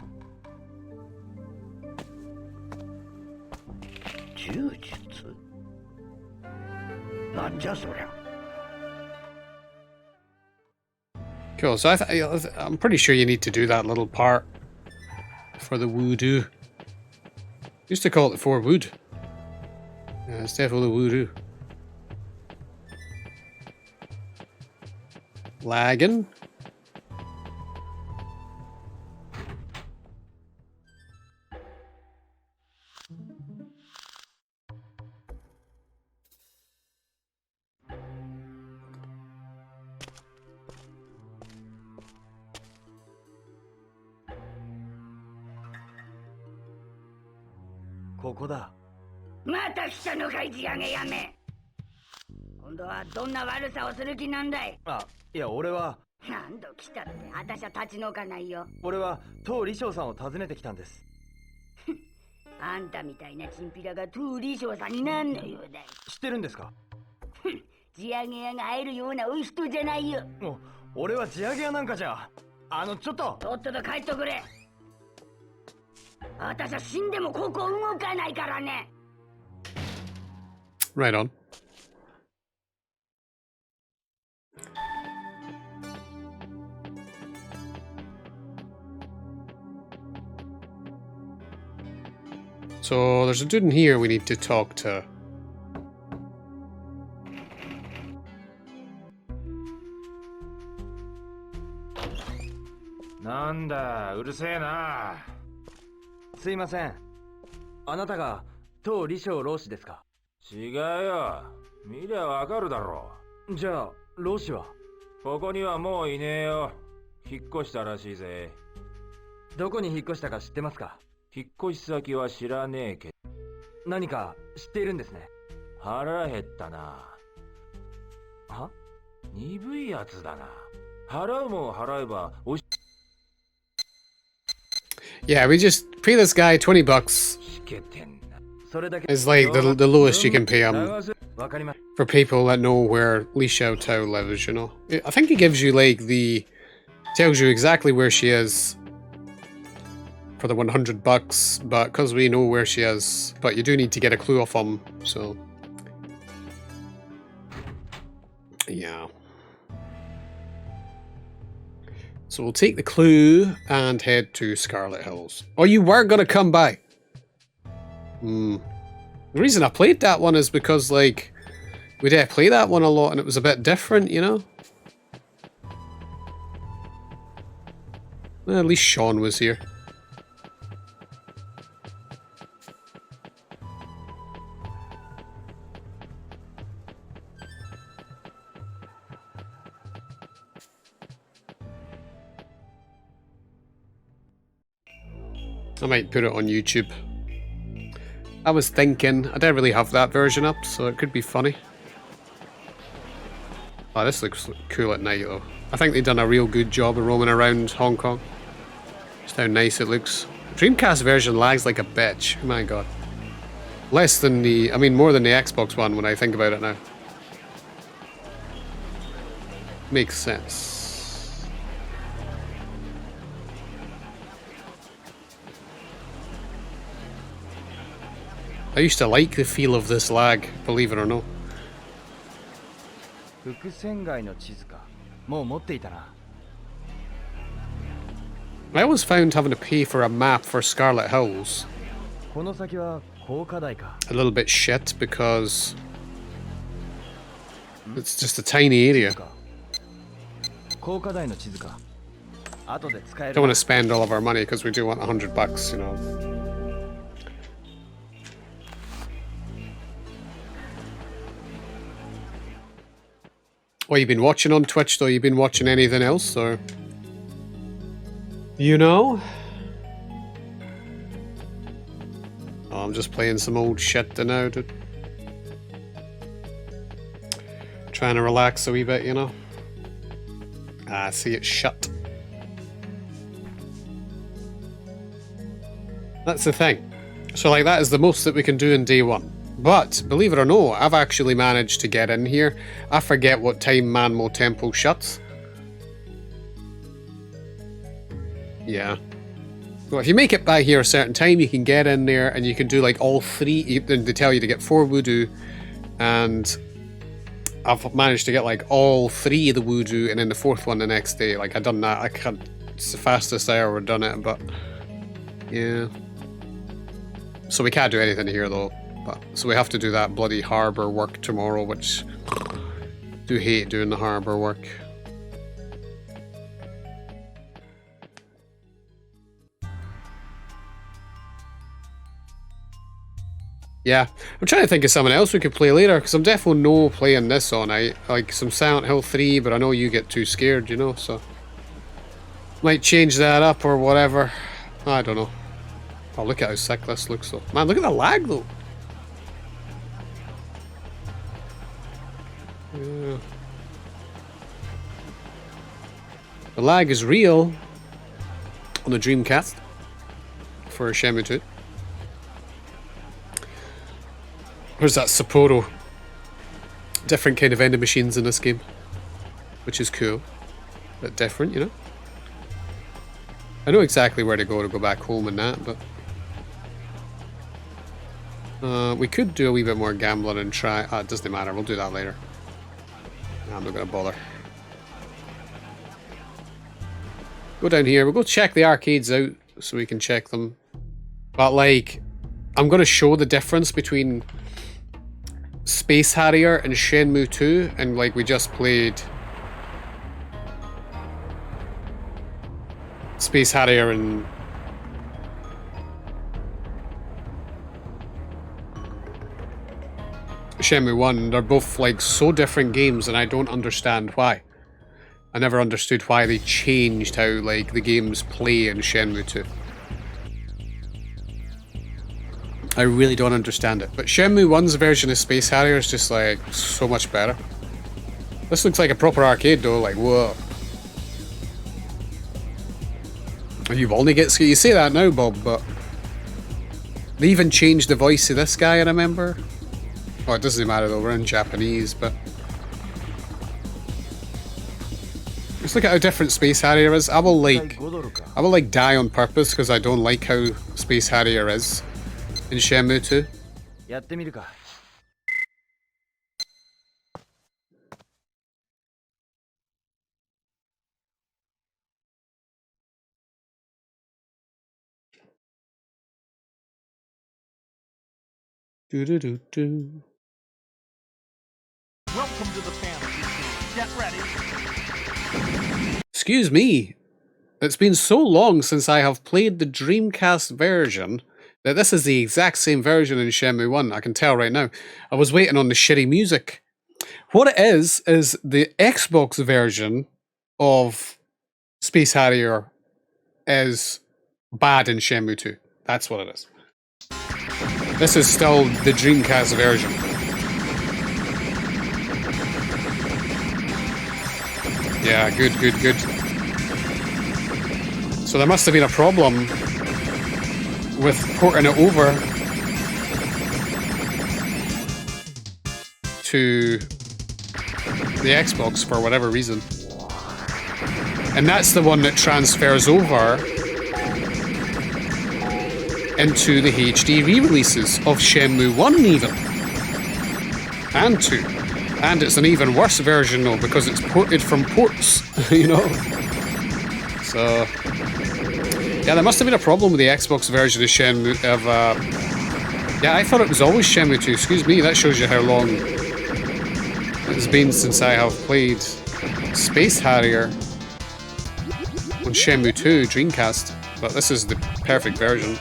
柔術なんじゃそりゃ。 Cool, so I'm pretty sure you need to do that little part for the voodoo. Used to call it the 4 wood. Yeah, it's definitely voodoo. Lagging. Kokoda. また来たのかい、地上げやめ。今度はどんな悪さをする気なんだい。あ、いや俺は何度来たって私は立ち退かないよ。当李翔さんを訪ねてきたんです。あんたみたいなチンピラが当李翔さんに何の用だい。知ってるんですか？地上げ屋が会えるようなお人じゃないよ。俺は地上げ屋なんかじゃ。ちょっと。とっとと帰っとくれ。私は死んでもここ動かないからね。Right on. So there's a dude in here we need to talk to. なんだ、うるせえな。すいません。あなたが当李翔老師ですか？違うよ。見りゃわかるだろう。じゃあ老師は？ここにはもういねえよ。引っ越したらしいぜ。どこに引っ越したか知ってますか？引っ越し先は知らねえけど。何か知っているんですね。腹減ったな。は？鈍いやつだな。払うもん払えばおし。Yeah, we just pay this guy $20. しけてんな。 It's like the lowest you can pay him for people that know where Li Xiao Tao lives, you know. I think he gives you like tells you exactly where she is for the $100, but because we know where she is, but you do need to get a clue off him, so yeah. So we'll take the clue and head to Scarlet Hills. Oh, you were gonna come by. The reason I played that one is because, like, we did play that one a lot and it was a bit different, you know? Well, at least Sean was here. I might put it on YouTube. I was thinking, I don't really have that version up, so it could be funny. Oh, this looks cool at night though. I think they've done a real good job of roaming around Hong Kong. Just how nice it looks. Dreamcast version lags like a bitch, oh my god. Less than the, I mean more than the Xbox One when I think about it now. Makes sense. I used to like the feel of this lag, believe it or not. 伏線街の地図か。もう持っていたな。I always found having to pay for a map for Scarlet Hills この先は高架台か。 a little bit shit because it's just a tiny area. 高架台の地図か。後で使える。 Don't want to spend all of our money because we do want $100, you know. What you been watching on Twitch though? You been watching anything else or? You know? Oh, I'm just playing some old shit now, dude. Trying to relax a wee bit, you know? Ah, see, it's shut. That's the thing. So like that is the most that we can do in day one. But, believe it or not, I've actually managed to get in here. I forget what time Manmo Temple shuts. Yeah. Well, if you make it by here a certain time, you can get in there and you can do like all three. They tell you to get 4 voodoo, and I've managed to get like all 3 of the voodoo, and then the 4th one the next day. Like I done that. I can't. It's the fastest I ever done it, but yeah. So we can't do anything here though. But so we have to do that bloody harbour work tomorrow, which do hate doing the harbour work. Yeah, I'm trying to think of something else we could play later, because I'm definitely no playing this all night. Like some Silent Hill 3, but I know you get too scared, you know, so... Might change that up or whatever. I don't know. Oh, look at how sick this looks though. Man, look at the lag though. Yeah. The lag is real on the Dreamcast for Shenmue 2. Where's that Sapporo? Different kind of vending machines in this game, which is cool, but different, you know. I know exactly where to go back home and that, but we could do a wee bit more gambling and try. It doesn't matter. We'll do that later. I'm not gonna bother. Go down here. We'll go check the arcades out so we can check them. But like, I'm gonna show the difference between Space Harrier and Shenmue 2, and like we just played Space Harrier and Shenmue 1. They're both like so different games, and I don't understand why. I never understood why they changed how like the games play in Shenmue 2. I really don't understand it. But Shenmue 1's version of Space Harrier is just like so much better. This looks like a proper arcade though, like whoa. You only get you say that now, Bob, but they even changed the voice of this guy, I remember. Oh, it doesn't matter though, we're in Japanese, but just look at how different Space Harrier is. I will like die on purpose because I don't like how Space Harrier is in Shenmue 2. やってみるか。Do-do-do-do. Welcome to the fantasy zone. Get ready. Excuse me. It's been so long since I have played the Dreamcast version that this is the exact same version in Shenmue 1. I can tell right now. I was waiting on the shitty music. What it is the Xbox version of Space Harrier is bad in Shenmue 2. That's what it is. This is still the Dreamcast version. Yeah, good. So there must have been a problem with porting it over to the Xbox for whatever reason. And that's the one that transfers over into the HD re-releases of Shenmue 1 even. And 2. And it's an even worse version though, because it's ported from ports, you know? So... yeah, there must have been a problem with the Xbox version of Shenmue, yeah, I thought it was always Shenmue 2, excuse me, that shows you how long it's been since I have played Space Harrier on Shenmue 2 Dreamcast, but this is the perfect version.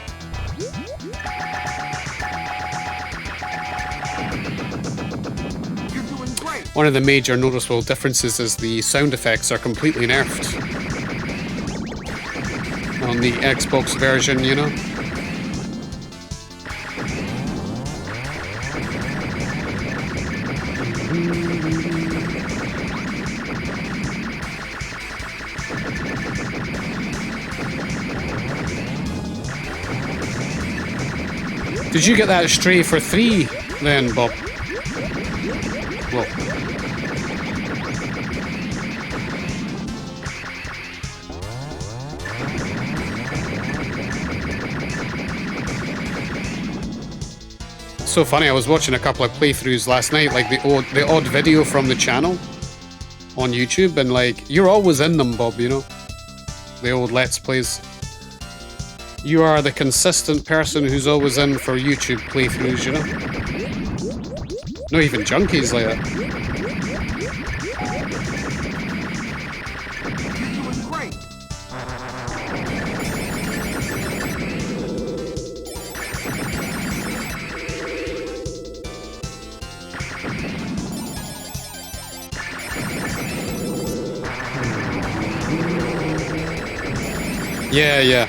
One of the major noticeable differences is the sound effects are completely nerfed on the Xbox version, you know. Did you get that stray for 3 then, Bob? Well, So funny, I was watching a couple of playthroughs last night, like the odd video from the channel on YouTube, and like, you're always in them, Bob, you know? The old Let's Plays. You are the consistent person who's always in for YouTube playthroughs, you know? Not even junkies like that. Yeah, yeah.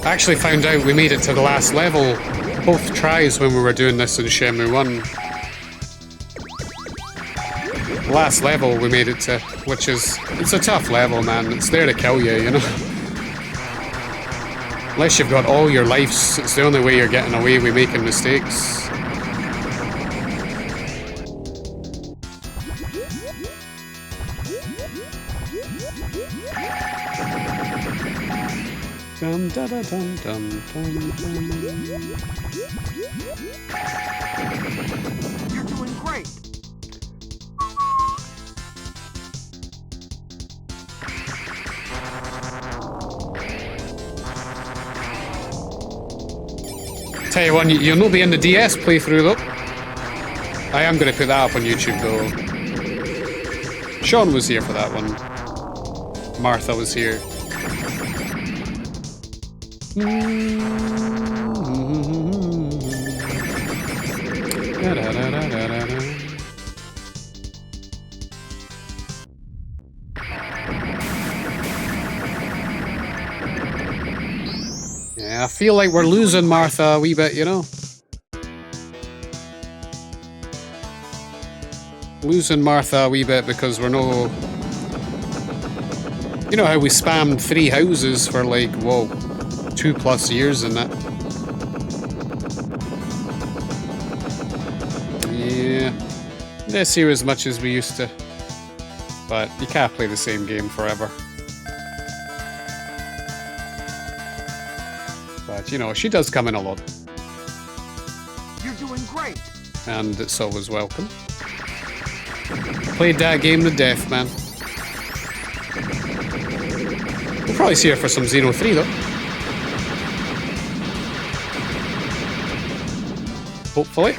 I actually found out we made it to the last level both tries when we were doing this in Shenmue 1. Last level we made it to, which is, it's a tough level, man. It's there to kill you, you know? Unless you've got all your lives, it's the only way you're getting away with making mistakes. Dum da da dum dum dum dum. You're doing great. Tell you what, you'll not be in the DS playthrough though. I am going to put that up on YouTube though. Sean was here for that one. Martha was here. Yeah, I feel like we're losing Martha a wee bit, you know? Losing Martha a wee bit because we're no... You know how we spammed 3 houses for like, whoa, 2+ years and that? Yeah. This here as much as we used to. But you can't play the same game forever. But, you know, she does come in a lot. You're doing great. And it's always welcome. Played that game to death, man. We'll probably see her for some Xeno 3, though. Hopefully.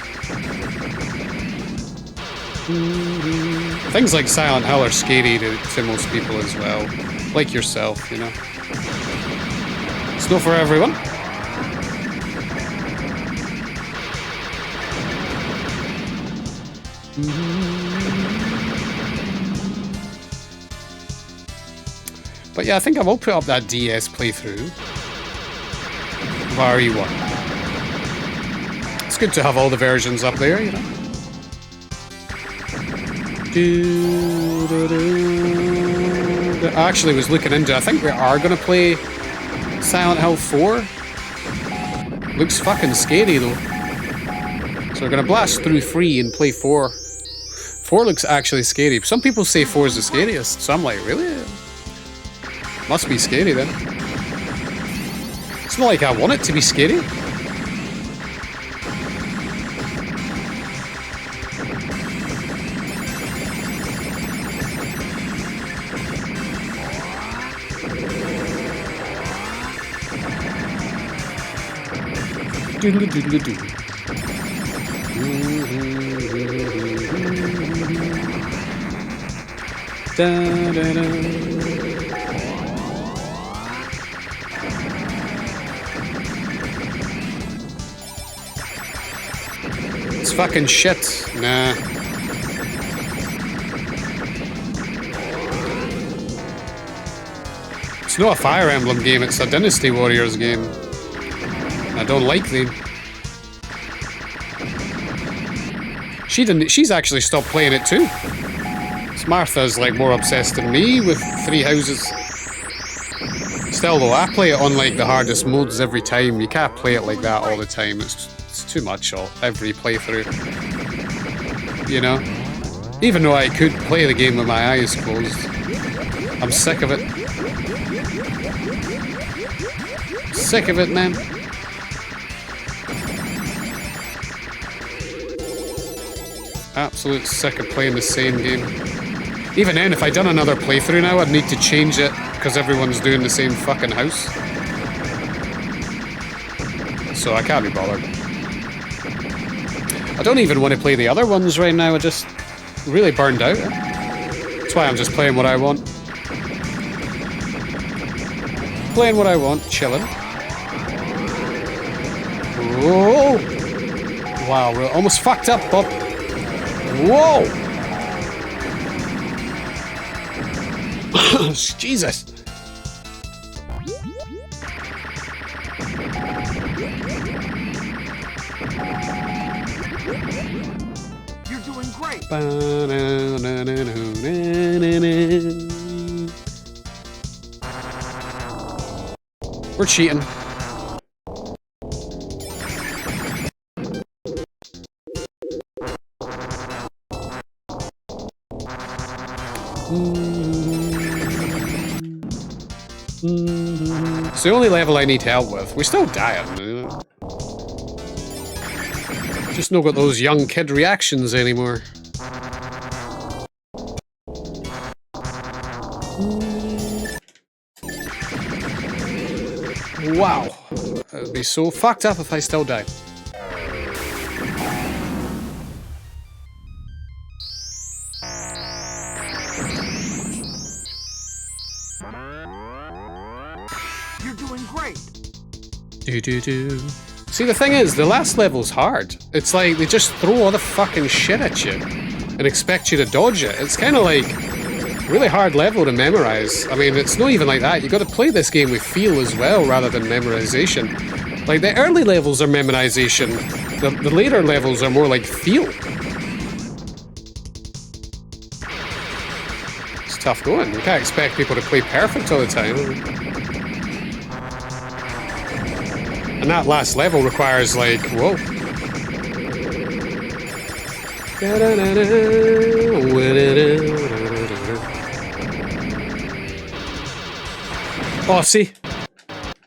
Things like Silent Hill are scary to most people as well. Like yourself, you know. It's not for everyone. But yeah, I think I will put up that DS playthrough of RE1. It's good to have all the versions up there, you know. I actually was looking into, I think we are going to play Silent Hill 4. Looks fucking scary though. So we're going to blast through 3 and play 4. 4 looks actually scary. Some people say 4 is the scariest, so I'm like, really? Must be scary then. It's not like I want it to be scary. Doodle doodle doodle. Da da da. It's fucking shit. Nah. It's not a Fire Emblem game, it's a Dynasty Warriors game. I don't like them. She's actually stopped playing it too. Martha's like more obsessed than me with 3 houses. Still though, I play it on like the hardest modes every time. You can't play it like that all the time. It's too much every playthrough. you know? Even though I could play the game with my eyes closed. I'm sick of it. Sick of it, man. Absolute sick of playing the same game. Even then, if I'd done another playthrough now, I'd need to change it because everyone's doing the same fucking house. So I can't be bothered. I don't even want to play the other ones right now. I just really burned out. That's why I'm just playing what I want. Playing what I want, chilling. Whoa! Wow, we're almost fucked up, Bob. Whoa! Jesus! You're doing great. We're cheating. It's the only level I need help with. We're still dying. Just not got those young kid reactions anymore. Wow. That would be so fucked up if I still died. You're doing great. Do. See, the thing is, the last level's hard. It's like they just throw all the fucking shit at you and expect you to dodge it. It's kind of like really hard level to memorize. I mean, it's not even like that. You got to play this game with feel as well, rather than memorization. Like the early levels are memorization. The later levels are more like feel. It's tough going. You can't expect people to play perfect all the time. And that last level requires, like, whoa. Oh, see?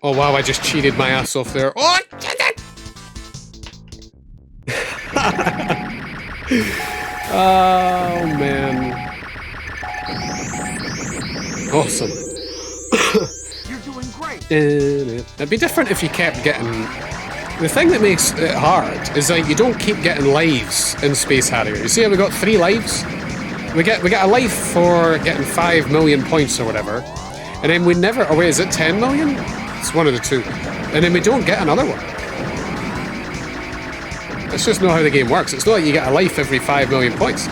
Oh, wow, I just cheated my ass off there. Oh, oh, man. Awesome. You're doing great. It'd be different if you kept getting... The thing that makes it hard is like you don't keep getting lives in Space Harrier. You see how we got 3 lives? We get a life for getting 5 million points or whatever. And then we never... Oh wait, is it 10 million? It's one of the two. And then we don't get another one. That's just not how the game works. It's not like you get a life every 5 million points.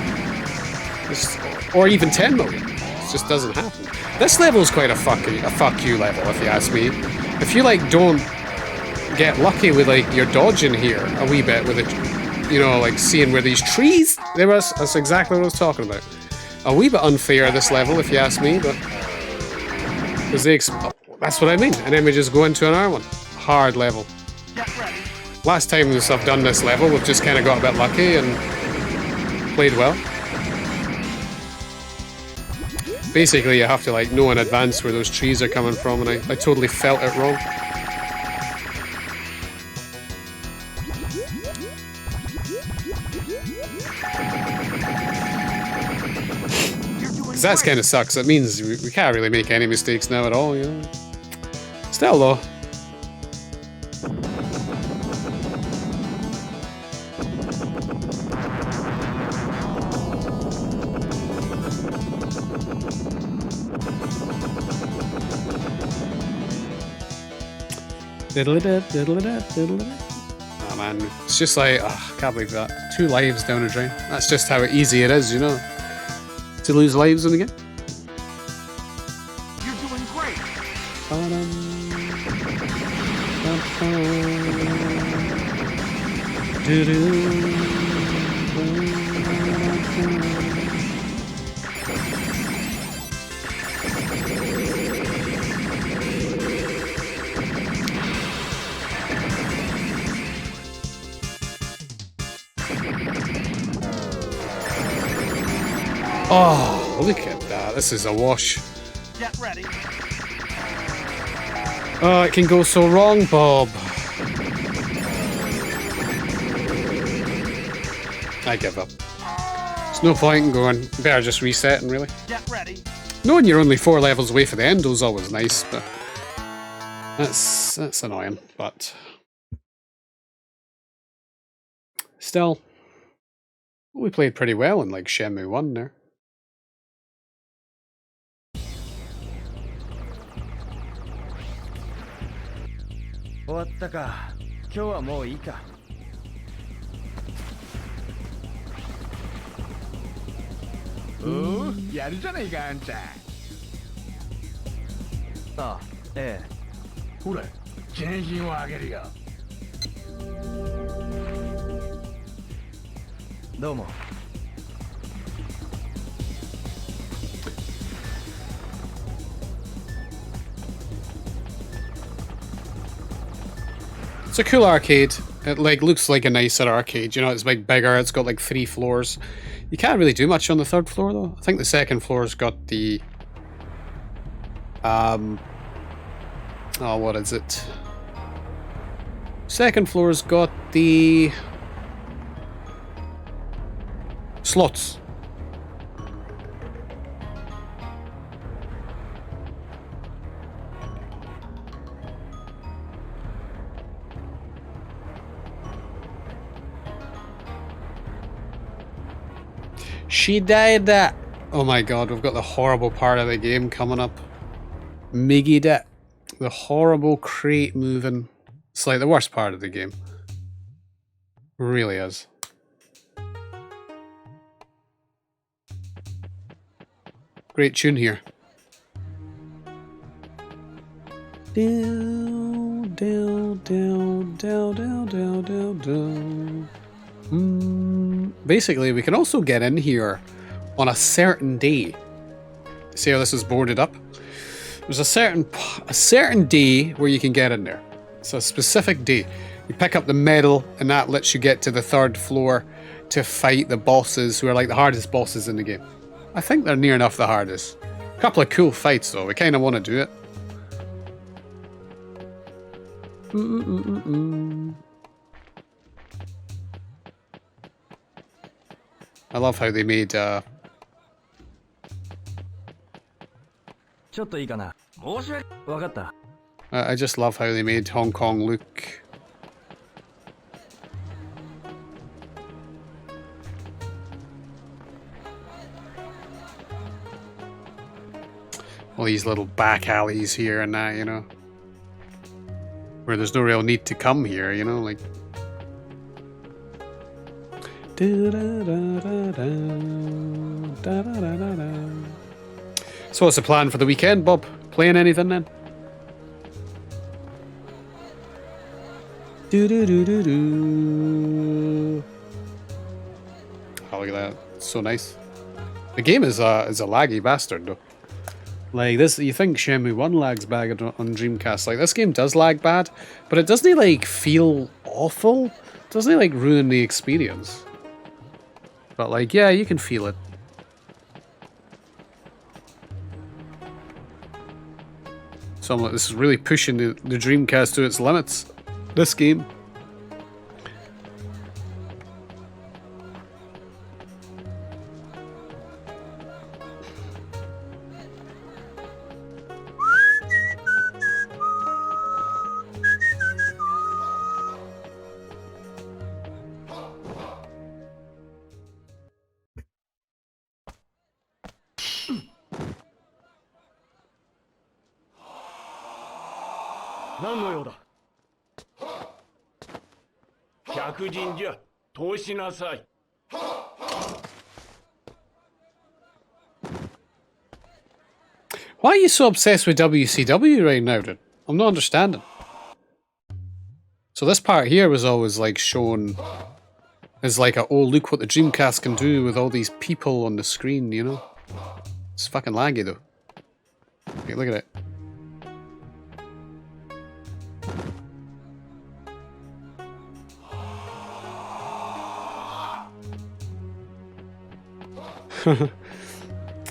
Or even 10 million. It just doesn't happen. This level's quite a fuck you level, if you ask me. If you, like, don't get lucky with, like, your dodging here a wee bit with it, you know, like, seeing where these trees... That's exactly what I was talking about. A wee bit unfair, this level, if you ask me, but... That's what I mean. And then we just go into another one. Hard level. Last time I've done this level, we've just kind of got a bit lucky and played well. Basically, you have to, like, know in advance where those trees are coming from, and I totally felt it wrong. Because that kind of sucks. That means we can't really make any mistakes now at all, you know? Still, though. Oh man, it's just like, I can't believe that. 2 lives down a drain. That's just how easy it is, you know, to lose lives in the game. You're doing great. Oh, look at that. This is a wash. Get ready. Oh, it can go so wrong, Bob. I give up. There's no point in going. Better just resetting, really. Get ready. Knowing you're only 4 levels away from the end is always nice, but that's annoying. But still, we played pretty well in like Shenmue 1 there. Oh, やるじゃないか、あんちゃん。ああ、ええ。ほら、記念品をあげるよ。どうも。It's a cool arcade. It like looks like a nicer arcade. You know, it's like bigger. It's got like 3 floors. You can't really do much on the 3rd floor though. I think the 2nd floor's got the oh, what is it? 2nd floor's got the slots. She died that. Oh my god, we've got the horrible part of the game coming up. Miggy that. The horrible crate moving. It's like the worst part of the game. Really is. Great tune here. Down, down, down, down, down, down, down, down. Basically, we can also get in here on a certain day. See how this is boarded up? There's a certain day where you can get in there. It's a specific day. You pick up the medal, and that lets you get to the 3rd floor to fight the bosses, who are like the hardest bosses in the game. I think they're near enough the hardest. A couple of cool fights, though. We kind of want to do it. I love how they made ちょっといいかな。申し訳。わかった。I just love how they made Hong Kong look all these little back alleys here and that, you know, where there's no real need to come here, you know, like. So what's the plan for the weekend, Bob? Playing anything then? Oh, look at that. It's so nice. The game is a laggy bastard though. Like this, you think Shenmue 1 lags bad on Dreamcast. Like this game does lag bad, but it doesn't like feel awful. Doesn't it like ruin the experience? But like, yeah, you can feel it. So I'm like, this is really pushing the Dreamcast to its limits. This game. Why are you so obsessed with WCW right now, dude? I'm not understanding. So this part here was always like shown as like a, oh look what the Dreamcast can do with all these people on the screen, you know? It's fucking laggy though. Okay, look at it.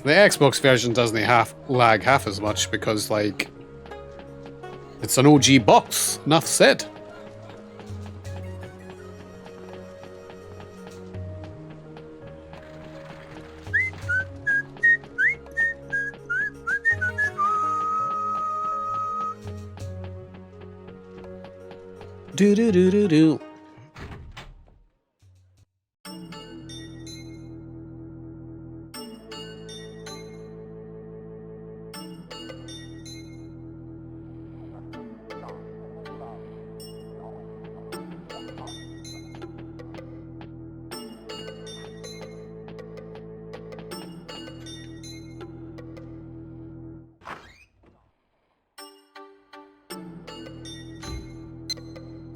The Xbox version doesn't lag half as much because, like, it's an OG box. Enough said. Do do do do do.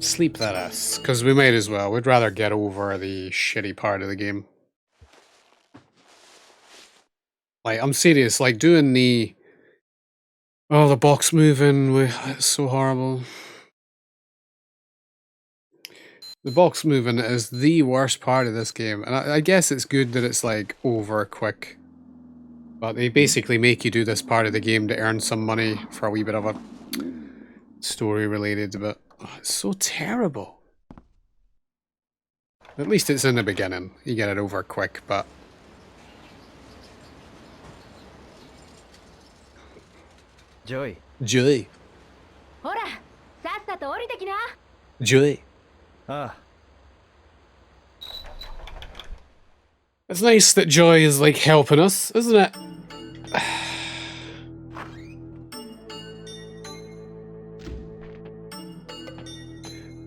Sleep that ass, because we might as well. We'd rather get over the shitty part of the game. Like, I'm serious, like doing the... Oh, the box moving, it's so horrible. The box moving is the worst part of this game, and I guess it's good that it's like over quick. But they basically make you do this part of the game to earn some money for a wee bit of a story related, but oh, it's so terrible. At least it's in the beginning. You get it over quick, but... Joy. Joy. ほら、さっさと降りてきな。 Joy. Ah. It's nice that Joy is like helping us, isn't it?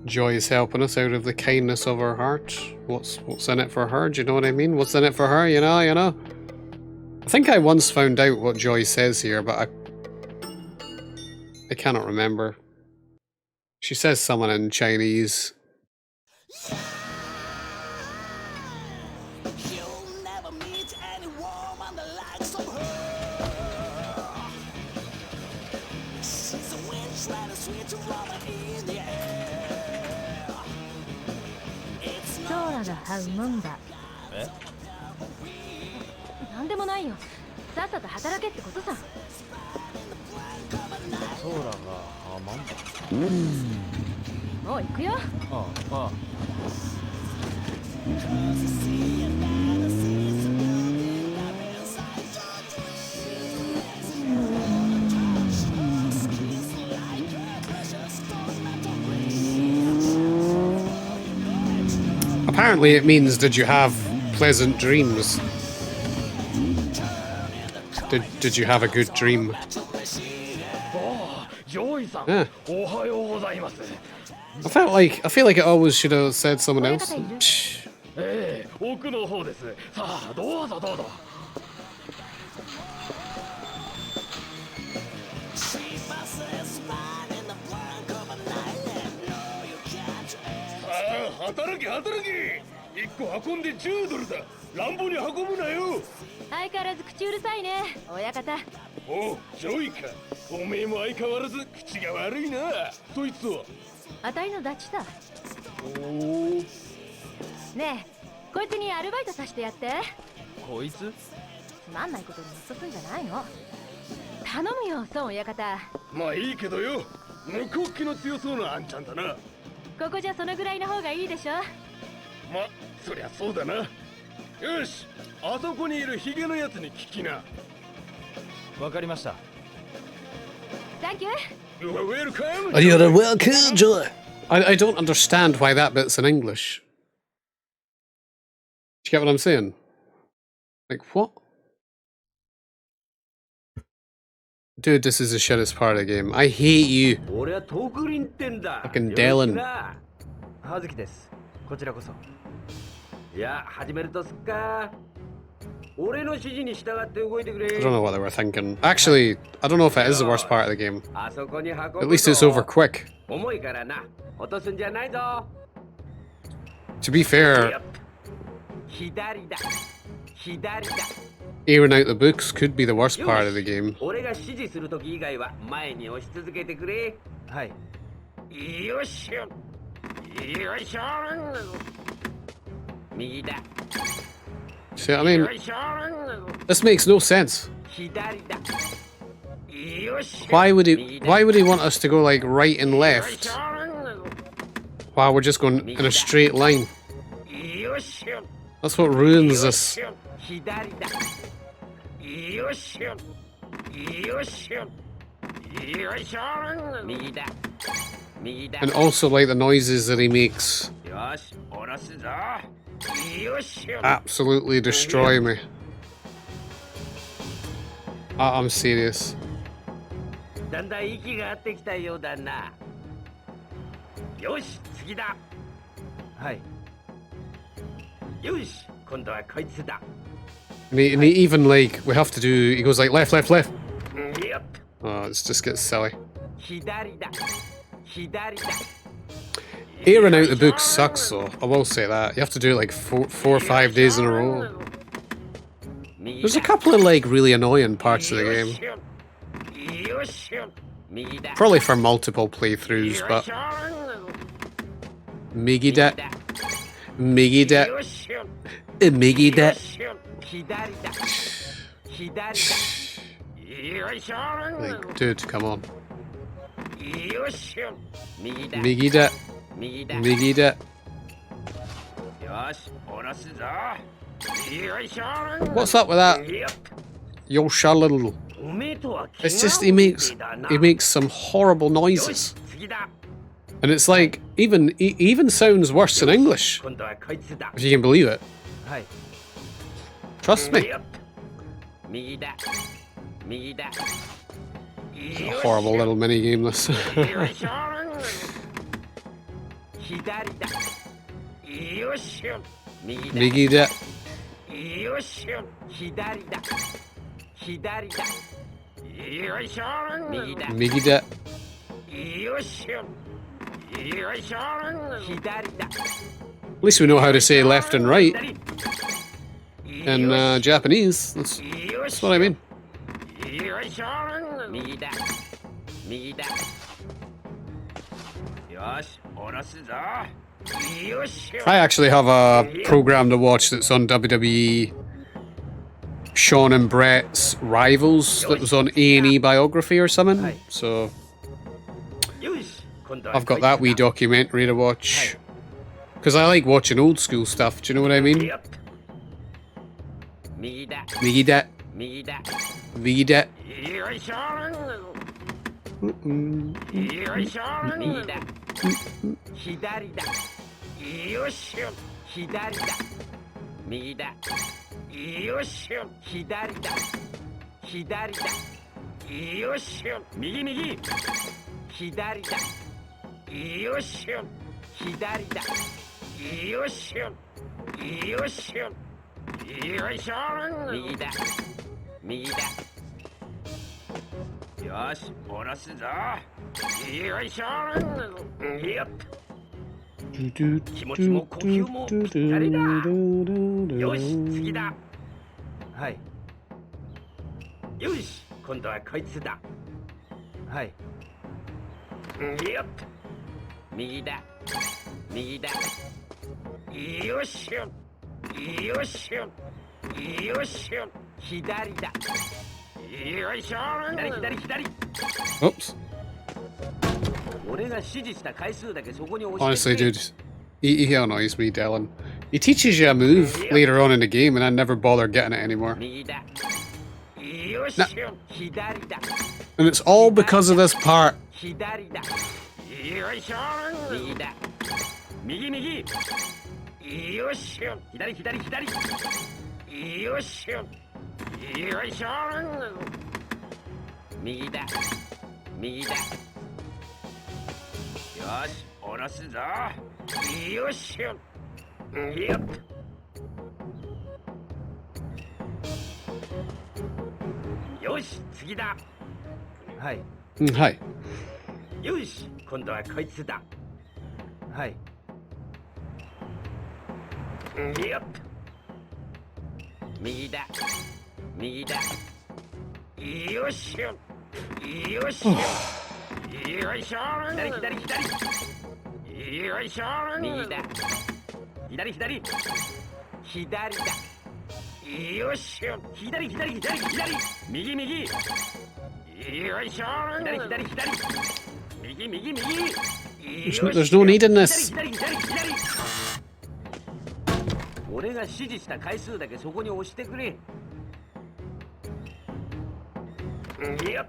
Joy is helping us out of the kindness of her heart. What's in it for her? Do you know what I mean? What's in it for her? You know. I think I once found out what Joy says here, but I cannot remember. She says something in Chinese. Eh? なんでもないよ。さっさと働けってことさ。ソーラがマンバ。もう行くよ。ああ。Apparently it means, did you have pleasant dreams? Did you have a good dream? Yeah. I feel like it always should have said someone else. Psh. Thank you. You're welcome. You're welcome, Joy. I don't understand why that bit's in English. Do you get what I'm saying? Like, what? Dude, this is the shittest part of the game. I hate you. Fucking Dylan. 葉月です。こちらこそ。いや、始めるとすっか。俺の指示に従って動いてくれ。 I don't know what they were thinking. Actually, I don't know if it is the worst part of the game. At least it's over quick. 重いからな。落とすんじゃないぞ。 To be fair, 左だ。左だ。 airing out the books could be the worst part of the game. 俺が指示するとき以外は前に押し続けてくれ。はい。よっしゃ。よいしょ。右だ。See what I mean? This makes no sense. 左だ。よっしゃ Why would he want us to go like right and left while we're just going in a straight line? よっしゃ That's what ruins this. 左だ。よっしゃよっしゃよいしょ右だ。右だ。 And also like the noises that he makes よし、下ろすぞ。よっしゃ absolutely destroy me. I'm serious. だんだん息が合ってきたようだな。よし、次だ。はい。よし、今度はこいつだ。 And he even like we have to do. He goes like left, left, left. やっ Oh, it just gets silly. 左だ。左だ。 Airing out the book sucks though. I will say that. You have to do it like four or 5 days in a row. 右 There's a だ。 couple of like really annoying parts of the game. よっしゃ 右だ。 Probably for multiple playthroughs, but Miggy that, Miggy that, Miggy that. 左だ。左だ。 よいしょ Like, dude, come on. よっしゃ右だ。 Miggy that, 右だ。 Miggy that. よし、下ろすぞ。よいしょ What's up with that? やっ Yo, little. おめえとは It's just he makes some horrible noises, 次だ and it's like even he even sounds worse in English, 今度はこいつだ if you can believe it. はい。 Trust me. やっ右だ。右だ。 It's a horrible little mini game. This. よいしょ 左だ。よっしゃ 右だ。 Miggy that, よっしゃ左だ。左だ。よいしょ右だ。 Miggy that. よっしゃよいしょ左だ。 At least we know how to say left and right in Japanese. That's what I mean. よいしょ右だ。右だ。よし、下ろすぞ。よっしゃ I actually have a program to watch that's on WWE. Sean and Brett's Rivals that was on A&E Biography or something. So よし今度は I've got that wee documentary to watch. Because I like watching old school stuff, do you know what I mean? やっ右だ。 Miggy that, 右だ。 Miggy that. よいしょよいしょ右だ。左だ。よっしゃ左だ。右だ。よっしゃ左だ。左だ。よっしゃ右右左だ。よっしゃ左だ。よっしゃよっしゃよいしょ右だ。右だ。よし、下ろすぞ。よいしょやっ気持ちも呼吸もぴったりだよし次だはい。よし今度はこいつだはい。やっ右だ。右だ。よっしゃよっしゃよっしゃ左だ。よいしょ左左左。 Oops. 俺が指示した回数だけそこに押 Honestly, してくれ。 dude, he annoys me, Dylan. He teaches you a move later on in the game, and I never bother getting it anymore. 右だ。よっしゃ左だ。 And it's all because of this part. 左だ。よいしょ右だ。右右よっしゃ左左左。よっしゃよいしょ右だ。右だ。よし、下ろすぞ。よっしゃやっよし次だはい。 Hi. よし今度はこいつだはい。やっ右だ。右だ。よっしゃよっしゃよいしょ左左左。よいしょ右だ。左左。左だ。よし左左左左右右よいしょ左左左右右右 There's no need in this. 俺が指示した回数だけそこに押してくれ。よっ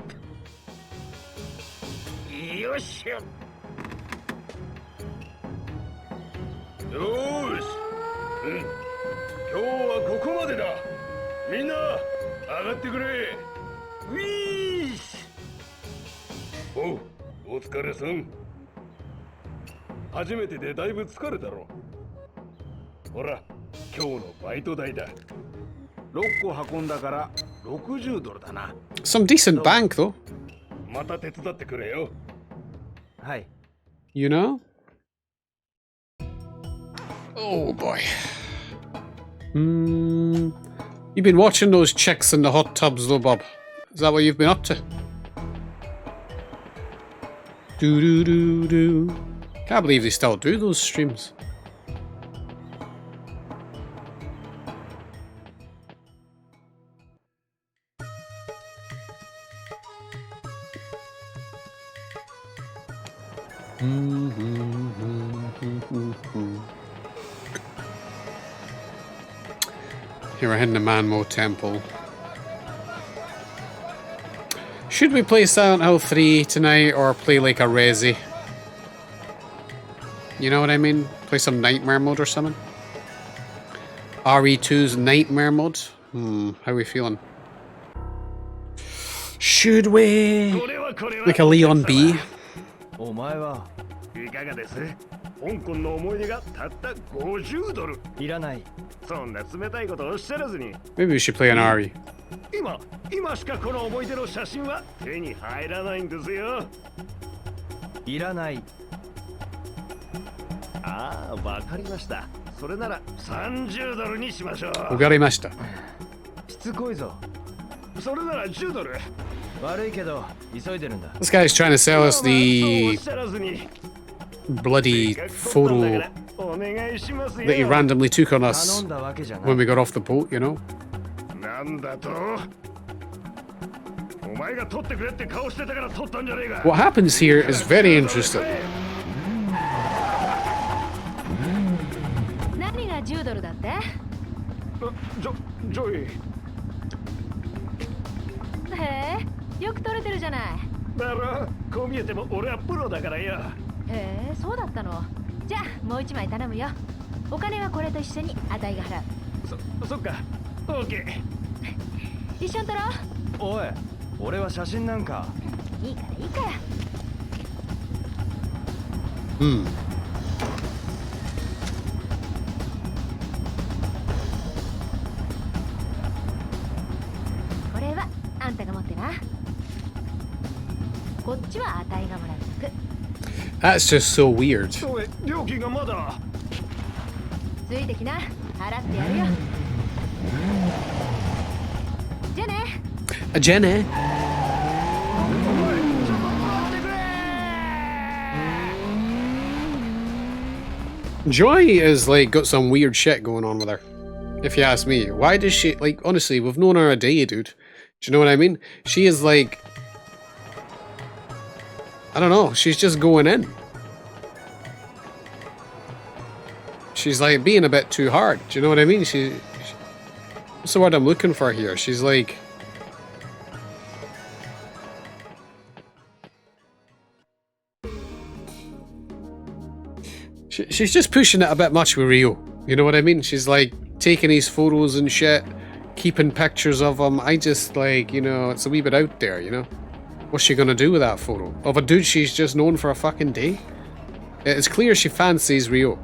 よしよよーし、今日はここまでだ。みんな上がってくれ。ウィース。お疲れさん。初めてでだいぶ疲れたろ。ほら、今日のバイト代だ。6個運んだから60ドルだな。 Some decent bank, though. また手伝ってくれよ。はい。 You know? Oh boy. You've been watching those chicks in the hot tubs, though, Bob. Is that what you've been up to? Do do do do. Can't believe they still do those streams. Here we're heading to Manmo Temple. Should we play Silent Hill 3 tonight or play like a Resi? You know what I mean? Play some Nightmare mode or something? RE2's Nightmare mode? How are we feeling? Should we? Like a Leon B? お前はいかがです？香港の思い出がたった50ドル。いらない。そんな冷たいことおっしゃらずに。Maybe we should play an RE. 今しかこの思い出の写真は手に入らないんですよ。いらない。ああ、わかりました。それなら30ドルにしましょう。わかりました。しつこいぞ。それなら10ドル。悪いけど急いでるんだ。 This guy's trying to sell us the bloody photo that he randomly took on us when we got off the boat, you know? なんだと？お前が撮ってくれって顔してたから撮ったんじゃねえか。 What happens here is very interesting. 何が10ドルだって？ジョイ。へえ、よく撮れてるじゃない。だろ、こう見えても俺はプロだからよ。へえ、そうだったの。じゃあもう一枚頼むよ。お金はこれと一緒にあたいが払う。そっか。オーケー。一緒に撮ろう。おい、俺は写真なんか。いいからいいから。これはあんたが持ってな。こっちはあたいがもらう服。 That's just so weird. 料金がまだ。ついてきな、払ってやるよ。じゃあね。じゃあね。Joy is like got some weird shit going on with her. If you ask me, why does she like? Honestly, we've known her a day, dude. Do you know what I mean? She is like, I don't know. She's just going in. She's like being a bit too hard. Do you know what I mean? What's the word I'm looking for here? She's like. She's just pushing it a bit much with Rio. You know what I mean? She's like taking his photos and shit, keeping pictures of him. I just like, you know, it's a wee bit out there, you know? What's she gonna do with that photo? Of a dude she's just known for a fucking day? It's clear she fancies Rio.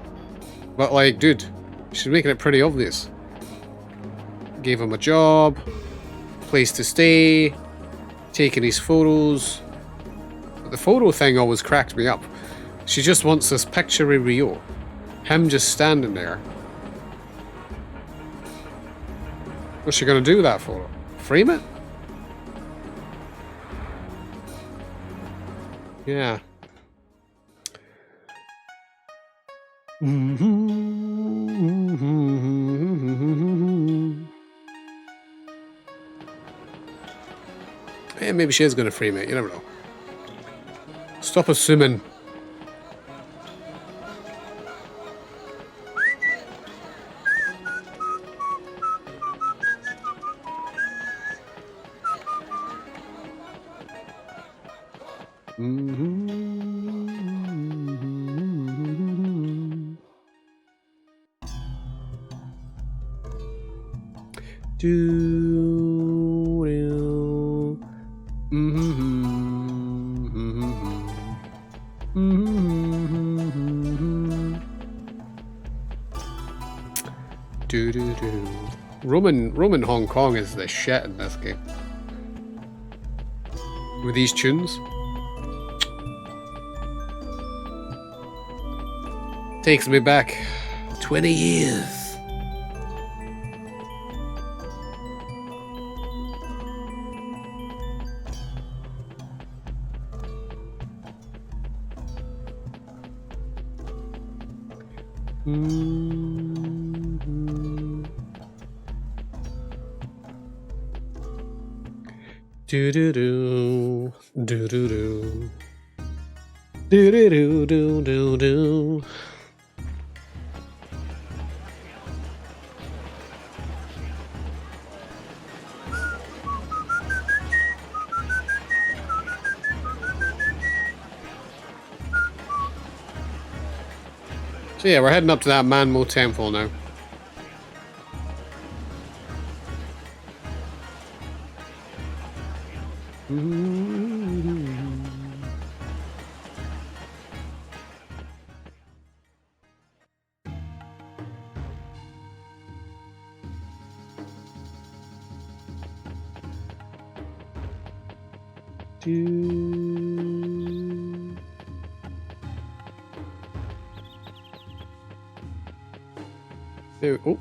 But like, dude, she's making it pretty obvious. Gave him a job, place to stay, taking his photos. But the photo thing always cracked me up. She just wants this picture of Rio. Him just standing there. What's she gonna do with that photo? Frame it? Yeah. maybe she is going to frame it. You never know. Stop assuming. Roman Hong Kong is the shit in this game. With these tunes. Takes me back 20 years. Do do do do do do do do do do do. So yeah, we're heading up to that Manmo temple now. There, oh.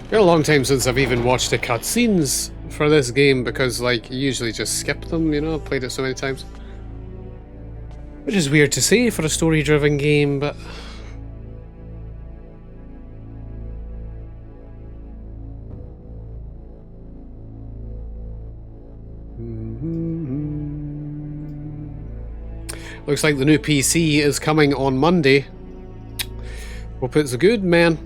Been a long time since I've even watched the cutscenes for this game because, like, you usually just skip them, you know, I've played it so many times. Which is weird to say for a story-driven game, but... Looks like the new PC is coming on Monday. Hope it's good, man.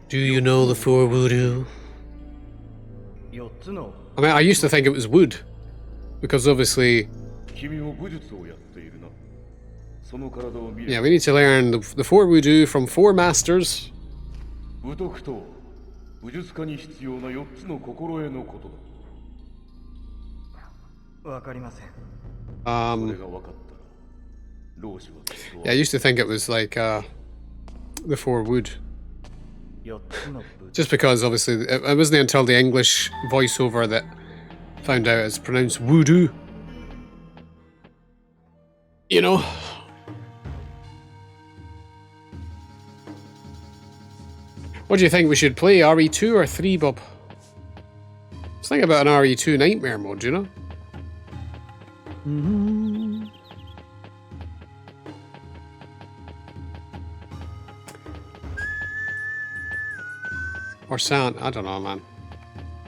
Do you know the four voodoo? I mean, I used to think it was wood, because obviously... Yeah, we need to learn the four voodoo from four masters. Yeah, I used to think it was like the four wood. Just because obviously it wasn't until the English voiceover that found out it's pronounced voodoo. You know? What do you think we should play? RE2 or 3, Bob? Let's think about an RE2 nightmare mode, you know? Or Sound, I don't know, man.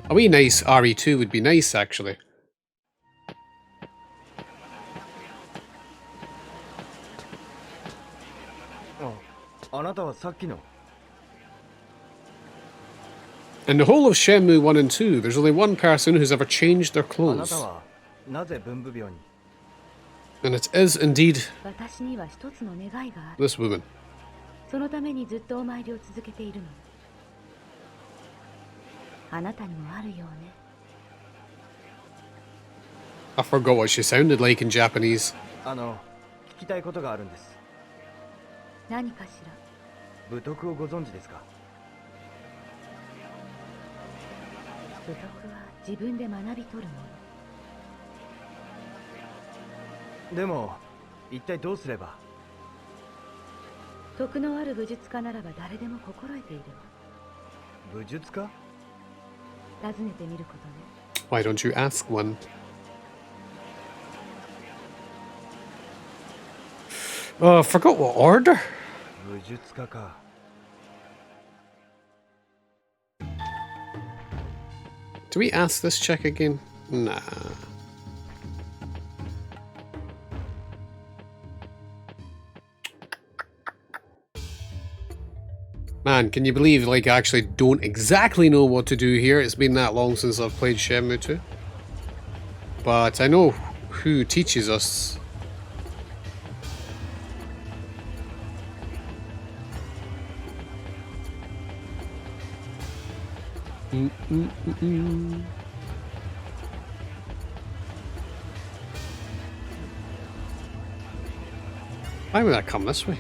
A wee nice RE2 would be nice, actually. In the whole of Shenmue 1 and 2, there's only one person who's ever changed their clothes. And it is indeed this woman. I forgot what she sounded like in Japanese. 聞きたいことがあるんです。何かしら。武徳をご存知ですか？武徳は自分で学び取るもの。でも一体どうすれば？徳のある武術家ならば誰でも心得ているわ。武術家？尋ねてみることね。Why don't you ask one? Oh, I forgot what order. 武術家か。Do we ask this chick again? Nah. Man, can you believe, like, I actually don't exactly know what to do here? It's been that long since I've played Shenmue II. But I know who teaches us. Why would I come this way?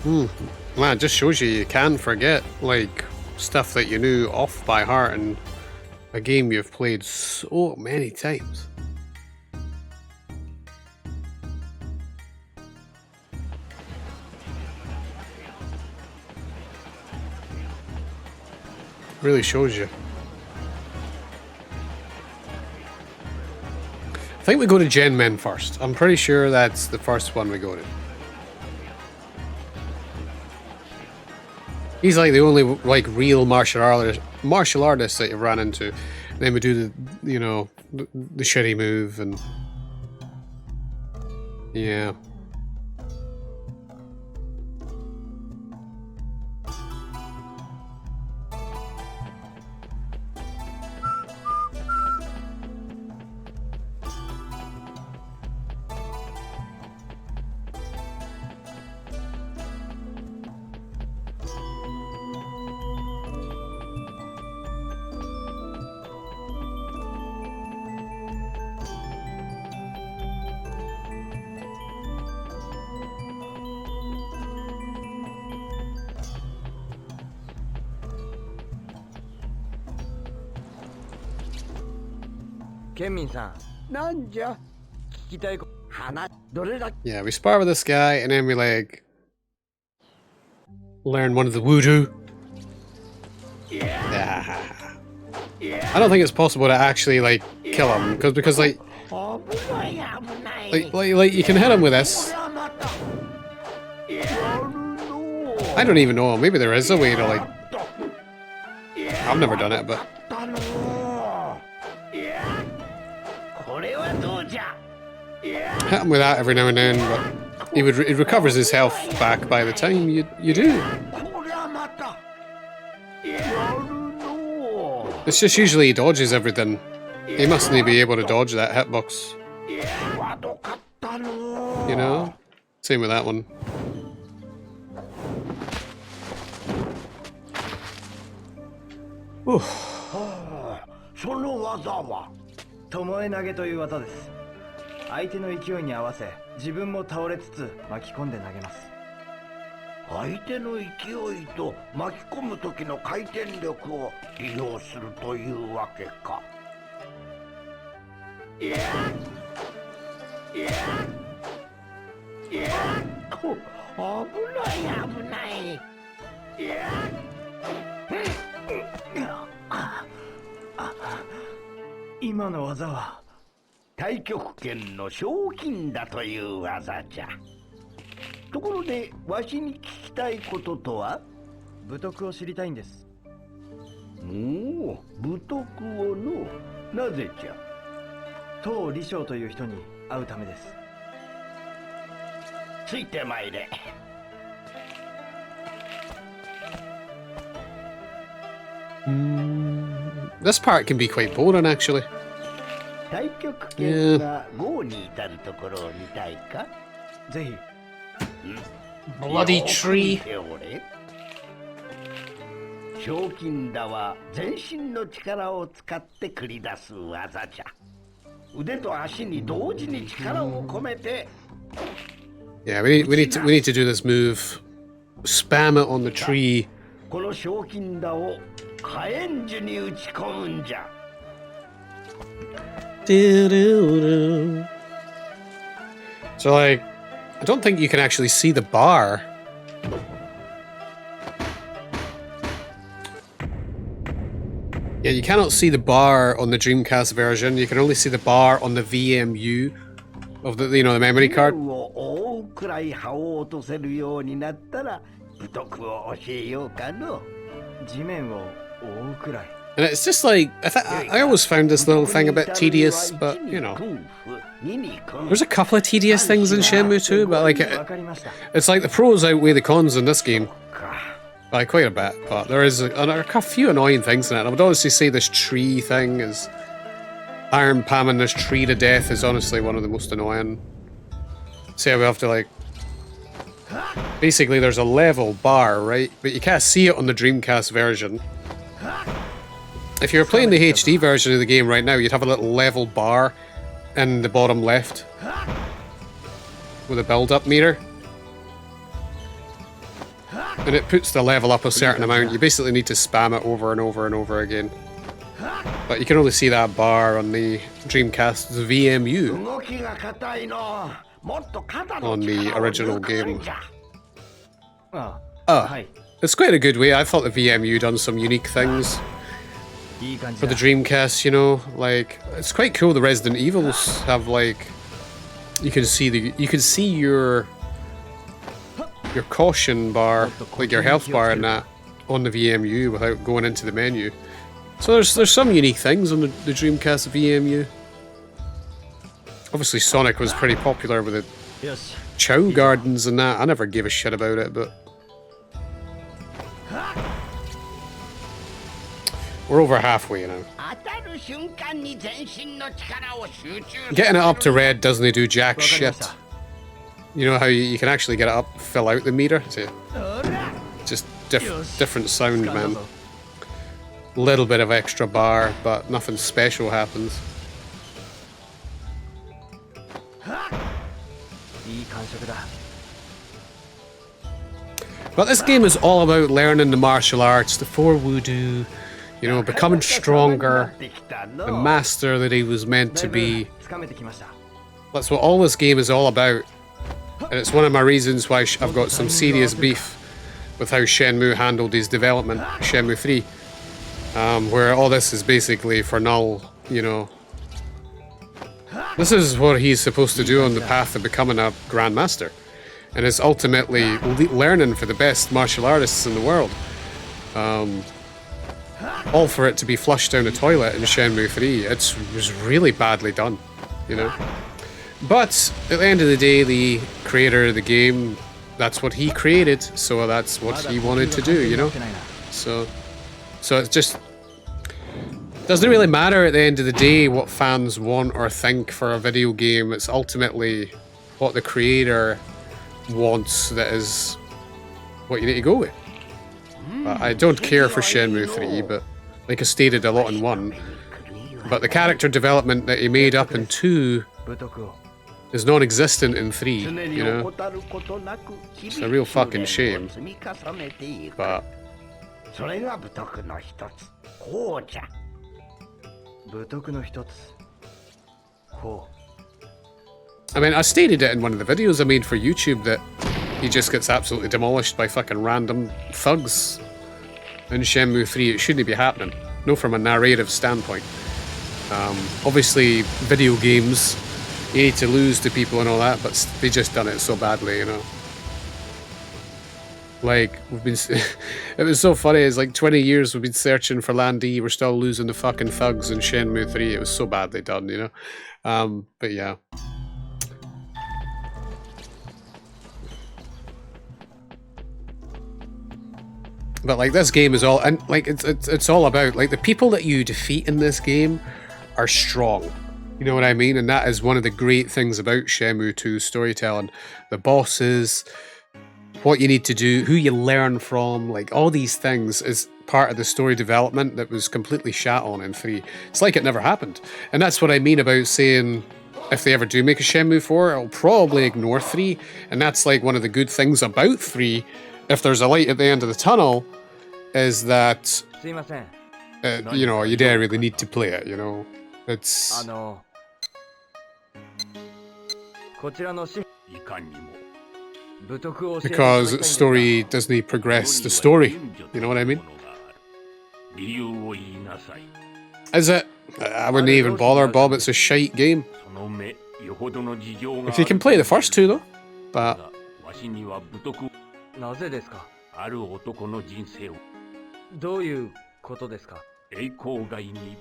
Man, it just shows you can forget, like, stuff that you knew off by heart in a game you've played so many times. Really shows you. I think we go to Gen Men first. I'm pretty sure that's the first one we go to. He's like the only like real martial artist that you ran into. And then we do the, you know, the shitty move and yeah. Yeah, we spar with this guy and then we like learn one of the voodoo. Yeah. I don't think it's possible to actually like kill him because like you can hit him with this. I don't even know. Maybe there is a way to like. I've never done it, but. Hit him with that every now and then, but it recovers his health back by the time you do. It's just usually he dodges everything. He mustn't be able to dodge that hitbox. You know? Same with that one. Ooh. その技は巴投げという技です。相手の勢いに合わせ自分も倒れつつ巻き込んで投げます。相手の勢いと巻き込む時の回転力を利用するというわけか。今の技は太極拳の賞金だという技じゃ。ところでわしに聞きたいこととは？武徳を知りたいんです。おお、武徳をの。なぜじゃ？当李将という人に会うためです。ついてまいれ。This part can be quite boring, actually. 太極拳が5に至るところを見たいか？ぜひ。Bloody tree. 賞金だは全身の力を使って繰り出す技じゃ。腕と足に同時に力を込めて。Yeah, we need to do this move. Spam it on the tree. この賞金だを火炎樹に打ち込むんじゃ。So, like, I don't think you can actually see the bar. Yeah, you cannot see the bar on the Dreamcast version. You can only see the bar on the VMU of the, you know, the memory card. を覆うくらい刃を落とせるようになったら武徳を教えようかの。地面を覆うくらい。 And it's just like, I always found this little thing a bit tedious, but, you know. There's a couple of tedious things in Shenmue II, but, like, it's like the pros outweigh the cons in this game. By quite a bit, but there is a few annoying things in it. I would honestly say this tree thing is... Iron pamming this tree to death is honestly one of the most annoying. See how we have to, like... Basically, there's a level bar, right? But you can't see it on the Dreamcast version. If you were playing the HD version of the game right now, you'd have a little level bar in the bottom left with a build-up meter. And it puts the level up a certain amount. You basically need to spam it over and over and over again. But you can only see that bar on the Dreamcast's VMU on the original game. It's quite a good way. I thought the VMU done some unique things for the Dreamcast, you know, like it's quite cool. The Resident Evils have like you can see your caution bar, like your health bar and that on the VMU without going into the menu. So there's some unique things on the Dreamcast VMU. Obviously Sonic was pretty popular with the Chow Gardens and that. I never gave a shit about it, but we're over halfway now. Getting it up to red doesn't do jack shit. You know how you can actually get it up, fill out the meter? See? Just different sound, man. Little bit of extra bar, but nothing special happens. But this game is all about learning the martial arts, the four voodoo, you know, becoming stronger, the master that he was meant to be. That's what all this game is all about. And it's one of my reasons why I've got some serious beef with how Shenmue handled his development, Shenmue 3. Where all this is basically for null, you know. This is what he's supposed to do on the path of becoming a Grandmaster. And it's ultimately learning for the best martial artists in the world. All for it to be flushed down the toilet in Shenmue 3. It was really badly done, you know. But at the end of the day, the creator of the game, that's what he created, so that's what he wanted to do, you know. So it just doesn't really matter at the end of the day what fans want or think for a video game. It's ultimately what the creator wants that is what you need to go with. I don't care for Shenmue 3, but like I stated a lot in 1, but the character development that he made up in 2 is non-existent in 3, you know. It's a real fucking shame. But I mean, I stated it in one of the videos I made for YouTube that he just gets absolutely demolished by fucking random thugs in Shenmue 3. It shouldn't be happening. No, from a narrative standpoint. Obviously, video games, you need to lose to people and all that, but they just done it so badly, you know. Like, we've been... it was so funny, it's like 20 years we've been searching for Land D, we're still losing the fucking thugs in Shenmue 3. It was so badly done, you know. But yeah. But like this game is all, and like it's all about like the people that you defeat in this game are strong. You know what I mean? And that is one of the great things about Shenmue 2 storytelling. The bosses, what you need to do, who you learn from, like all these things is part of the story development that was completely shat on in 3. It's like it never happened. And that's what I mean about saying if they ever do make a Shenmue 4, it'll probably ignore 3. And that's like one of the good things about 3. If there's a light at the end of the tunnel, is that, you know, you don't really need to play it, you know? It's... because story doesn't progress the story, you know what I mean? Is it? I wouldn't even bother, Bob, it's a shite game. If you can play the first 2 though, but... なぜですか？ある男の人生を。どういうことですか？栄光街に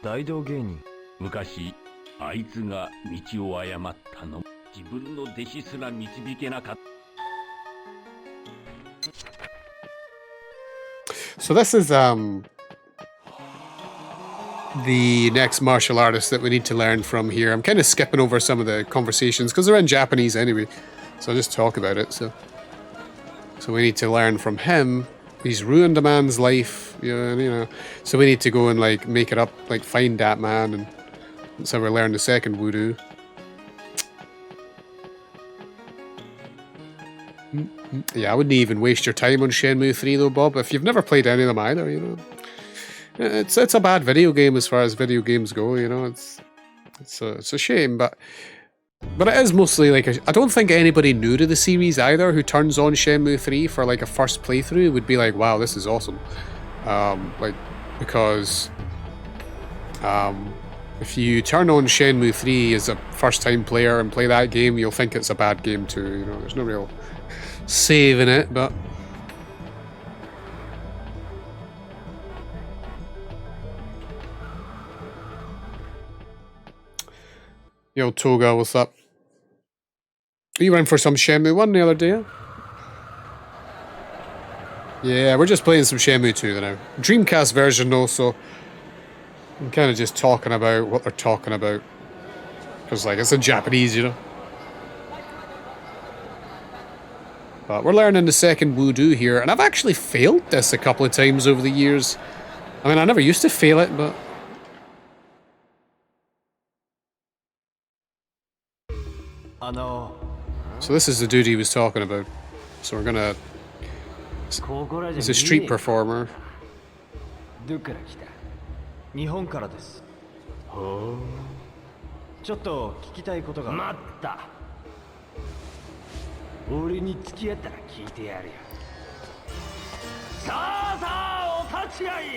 大道芸人。昔あいつが道を誤ったの。自分の弟子すら導けなかった。 So this is the next martial artist that we need to learn from here. I'm kind of skipping over some of the conversations because they're in Japanese anyway, so I'll just talk about it. So we need to learn from him. He's ruined a man's life, you know. So we need to go and like make it up, like find that man, and that's how we learn the second voodoo. Yeah, I wouldn't even waste your time on Shenmue 3 though, Bob. If you've never played any of them either, you know. It's a bad video game as far as video games go, you know. It's a shame, but it is mostly like I don't think anybody new to the series either who turns on Shenmue 3 for like a first playthrough would be like, wow, this is awesome. Like because if you turn on Shenmue 3 as a first time player and play that game, you'll think it's a bad game too, you know. There's no real saving it, but yo, Toga, what's up? You went for some Shenmue 1 the other day? Yeah, we're just playing some Shenmue 2 now. Dreamcast version though, so I'm kind of just talking about what they're talking about. Because like, it's in Japanese, you know. But we're learning the second voodoo here, and I've actually failed this a couple of times over the years. I mean, I never used to fail it, but... So this is the dude he was talking about. So we're gonna... He's a street performer. 日本からです。ほう。ちょっと聞きたいことが。待った。俺に付き合ったら聞いてやるよ。さあさあお立ち会い。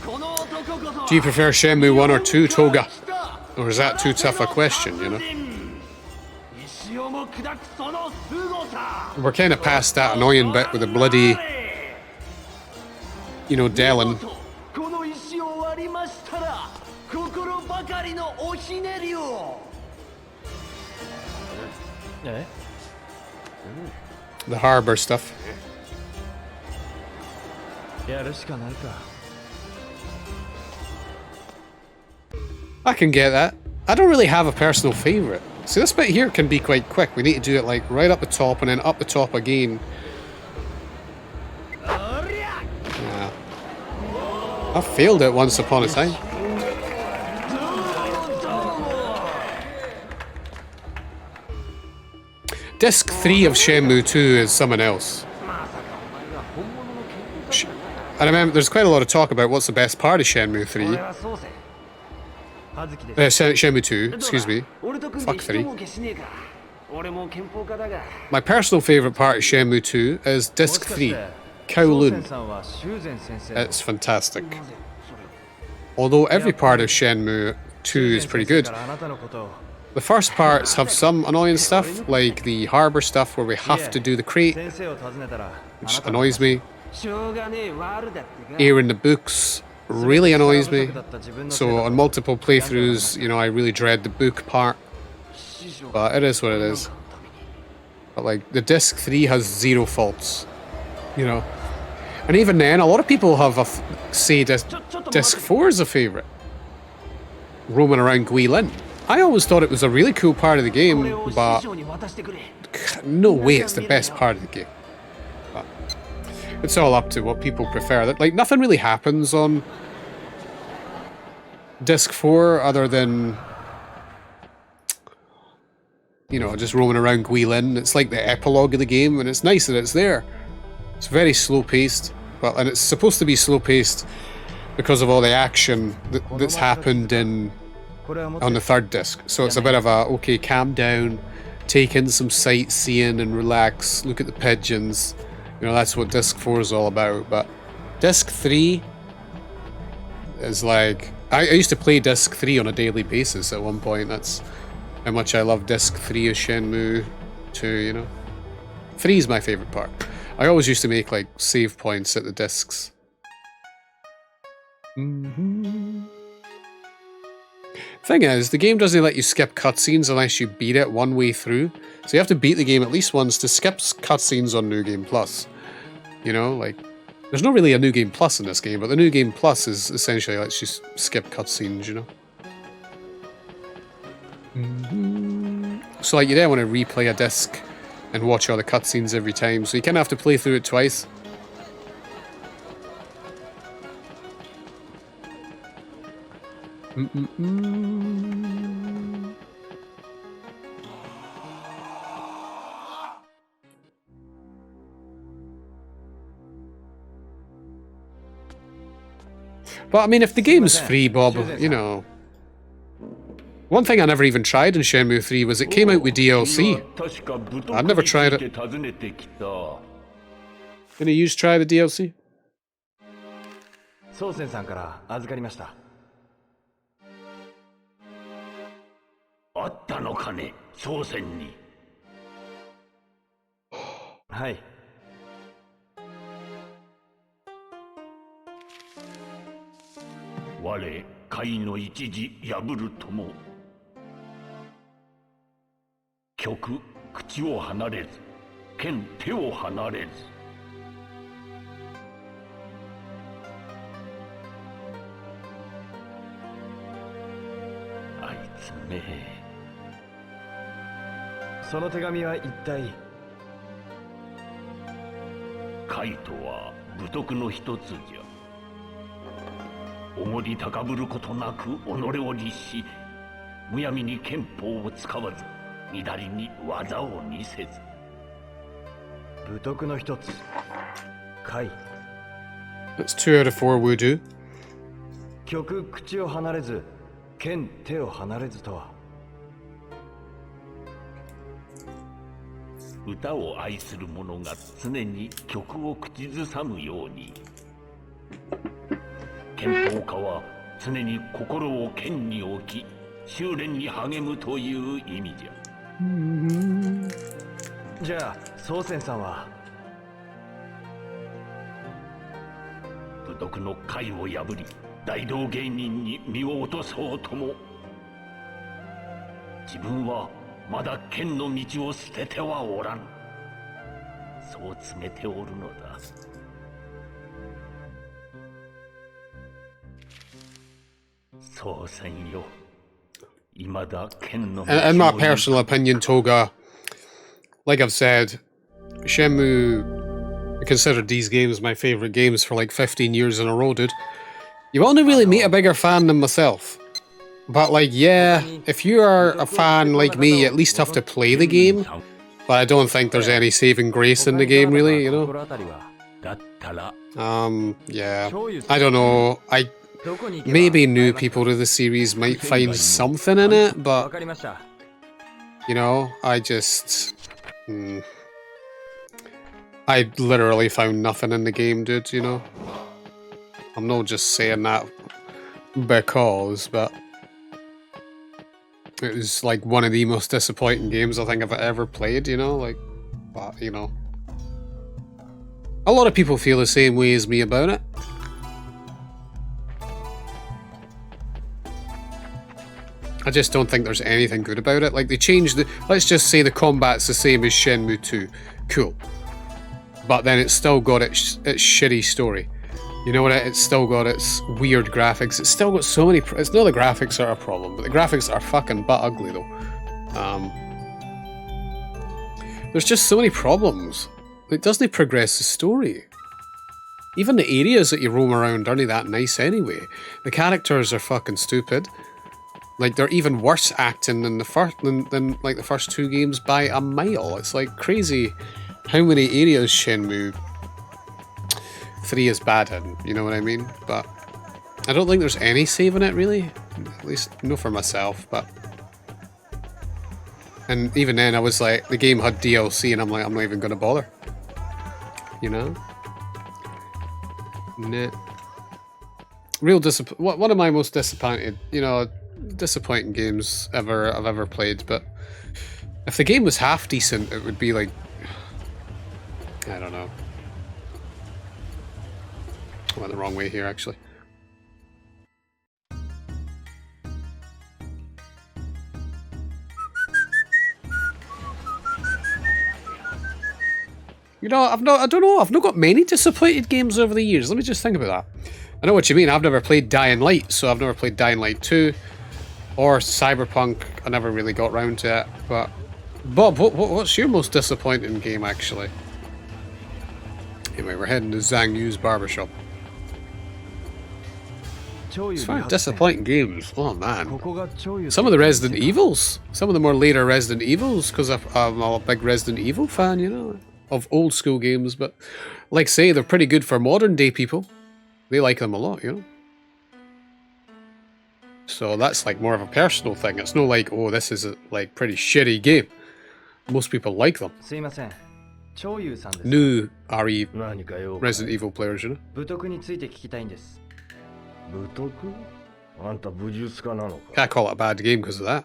この男こそ。Do you prefer Shenmue 1 or 2, Toga? Or is that too tough a question, you know? We're kind of past that annoying bit with the bloody, you know, Dellen. The harbor stuff. I can get that. I don't really have a personal favourite. See, this bit here can be quite quick. We need to do it like right up the top and then up the top again. Yeah. I failed it once upon a time. Disc 3 of Shenmue 2 is someone else. I remember there's quite a lot of talk about what's the best part of Shenmue 3. Shenmue 2, excuse me. Fuck 3. My personal favourite part of Shenmue 2 is Disc 3, Kowloon. It's fantastic. Although every part of Shenmue 2 is pretty good. The first parts have some annoying stuff, like the harbour stuff where we have to do the crate, which annoys me. Airing the books really annoys me. So on multiple playthroughs, you know, I really dread the book part. But it is what it is. But like, the Disc 3 has 0 faults, you know. And even then, a lot of people have say Disc 4 is a favourite. Roaming around Guilin. I always thought it was a really cool part of the game, but no way it's the best part of the game. But it's all up to what people prefer. That, like, nothing really happens on Disc 4 other than, you know, just roaming around Guilin. It's like the epilogue of the game, and it's nice that it's there. It's very slow-paced, well, and it's supposed to be slow-paced because of all the action that's happened on the third disc. So it's a bit of a, okay, calm down, take in some sightseeing and relax, look at the pigeons. You know, that's what Disc 4 is all about. But Disc 3 is like, I used to play Disc 3 on a daily basis at one point. That's how much I love Disc 3 of Shenmue 2, you know. 3 is my favourite part. I always used to make, like, save points at the discs. Thing is, the game doesn't let you skip cutscenes unless you beat it one way through. So you have to beat the game at least once to skip cutscenes on New Game Plus. You know, like, there's not really a New Game Plus in this game, but the New Game Plus is essentially lets you skip cutscenes, you know. So like, you don't want to replay a disc and watch all the cutscenes every time, so you kind of have to play through it twice. But I mean, if the game's free, Bob, you know. One thing I never even tried in Shenmue 3 was it came out with DLC. I've never tried it. Any of you try the DLC? 宗泉さんから預かりました。あったのかね、宗泉に。はい。我、甲の一時破るとも。極、口を離れず、剣手を離れず。あいつめ。その手紙は一体。カイとは武徳の一つじゃ。おごり高ぶることなく己を律し、むやみに剣法を使わず、乱りに技を見せず。武徳の一つ、カイ。That's 2 out of 4 Voodoo. 極口を離れず、剣手を離れずとは。歌を愛する者が常に曲を口ずさむように。剣法家は常に心を剣に置き、修練に励むという意味じゃ。じゃあ、宗泉さんは武徳の戒を破り、大道芸人に身を落とそうとも。自分はまだ剣の道を捨ててはおらん。そう告げておるのだ。そうせんよ。未だ剣の道を。In my personal opinion, Toga, like I've said, Shenmue, I considered these games my favourite games for like 15 years in a row, dude. You only really meet a bigger fan than myself. But like, yeah, if you are a fan like me, you at least have to play the game. But I don't think there's any saving grace in the game, really, you know? Yeah. I don't know. maybe new people to the series might find something in it, but you know, I just I literally found nothing in the game, dude, you know. I'm not just saying that because, but it was like one of the most disappointing games I think I've ever played, you know, like, but, you know. A lot of people feel the same way as me about it. I just don't think there's anything good about it. Like, they changed the... Let's just say the combat's the same as Shenmue II. Cool. But then it's still got its shitty story. You know what? It's still got its weird graphics. It's still got so many... It's not the graphics are a problem, but the graphics are fucking butt ugly, though. There's just so many problems. It doesn't progress the story. Even the areas that you roam around aren't that nice anyway. The characters are fucking stupid. Like, they're even worse acting than the first two games by a mile. It's like crazy how many areas Shenmue 3 is bad in, you know what I mean? But I don't think there's any saving it, really. At least, no for myself, but... And even then, I was like, the game had DLC, and I'm like, I'm not even going to bother. You know? Nah. Real one of my most disappointed, you know, disappointing games I've ever played, but if the game was half decent, it would be like, I don't know. I went the wrong way here, actually. You know, I don't know, I've not got many disappointed games over the years. Let me just think about that. I know what you mean. I've never played Dying Light, so I've never played Dying Light 2 or Cyberpunk. I never really got round to it. But Bob, what's your most disappointing game, actually? Anyway, we're heading to Zhang Yu's barbershop. As far as disappointing games, oh man. Some of the Resident Evils. Some of the more later Resident Evils, because I'm a big Resident Evil fan, you know, of old school games. But, like say, they're pretty good for modern day people. They like them a lot, you know? So that's like more of a personal thing. It's not like, oh, this is a like pretty shitty game. Most people like them. New RE Resident Evil players, you know? Can't call it a bad game because of that.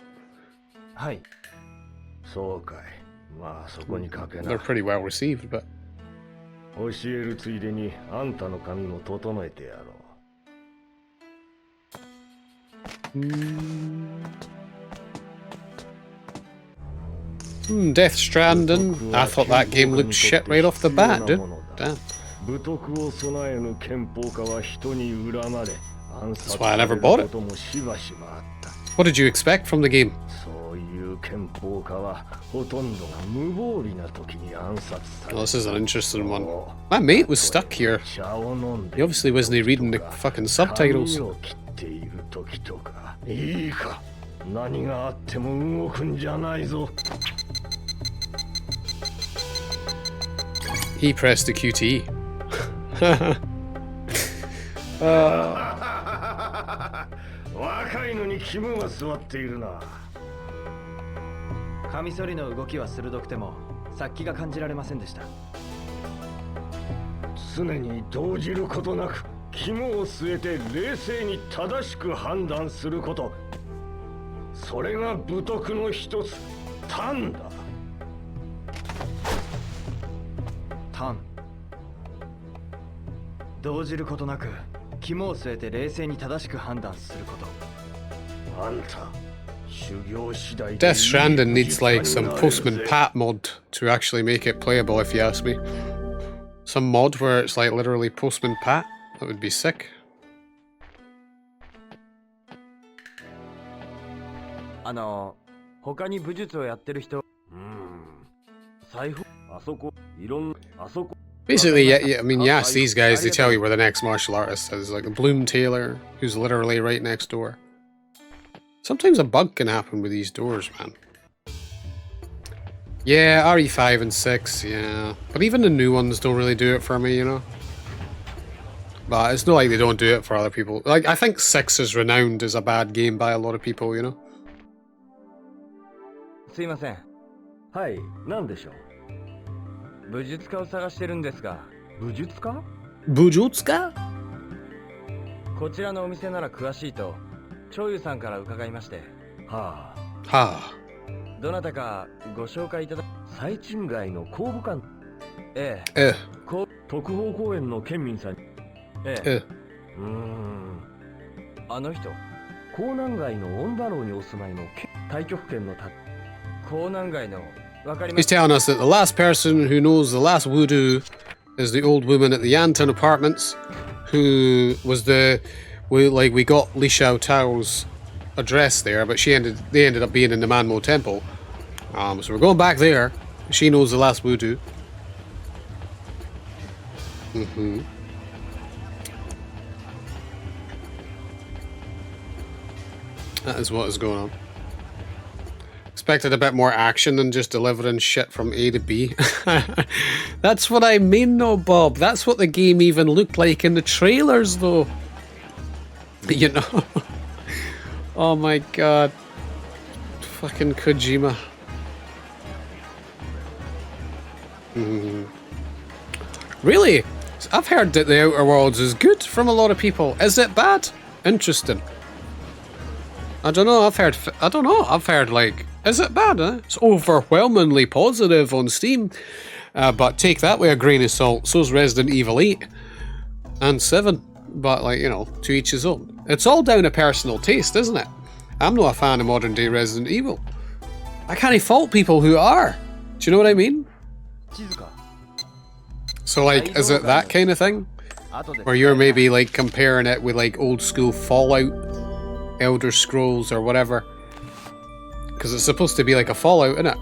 They're pretty well received, but... Death Stranding. I thought that game looked shit right off the bat, dude. Damn. That's why I never bought it. What did you expect from the game? Well, this is an interesting one. My mate was stuck here. He obviously wasn't reading the fucking subtitles. He pressed the QTE. Death Stranding needs like some Postman Pat mod to actually make it playable, if you ask me. Some mod where it's like literally Postman Pat. That would be sick. Basically, yeah, I mean, you ask these guys, they tell you where the next martial artist is. Like a Bloom Taylor, who's literally right next door. Sometimes a bug can happen with these doors, man. Yeah, RE5 and 6, yeah. But even the new ones don't really do it for me, you know? But it's not like they don't do it for other people. Like, I think 6 is renowned as a bad game by a lot of people, you know? すいません。はい、何でしょう。武術家を探してるんですが、武術家？ Bujutsuka? こちらのお店なら詳しいと、長湯さんから伺いまして。はあ。はあ。どなたかご紹介いただ最賃街の公部館。ええ。ええ。特報公園の県民さん。ええ。ええ。あの人、江南街の恩田楼にお住まいの太極拳の江南街のわかりま He's す。telling us that the last person who knows the last voodoo is the old woman at the Yanton Apartments, who was we got Li Xiao Tao's address there, but they ended up being in the Manmo Temple. So we're going back there. She knows the last voodoo. That is what is going on. Expected a bit more action than just delivering shit from A to B. That's what I mean though, Bob. That's what the game even looked like in the trailers though. You know? Oh my god. Fucking Kojima. Really? I've heard that the Outer Worlds is good from a lot of people. Is it bad? Interesting. I don't know, I've heard like, is it bad? It's overwhelmingly positive on Steam. But take that with a grain of salt. So's Resident Evil 8 and 7. But like, you know, to each his own. It's all down to personal taste, isn't it? I'm not a fan of modern day Resident Evil. I can't fault people who are. Do you know what I mean? So like, is it that kind of thing? Where you're maybe like comparing it with like old school Fallout, Elder Scrolls or whatever? Because it's supposed to be like a Fallout, isn't it?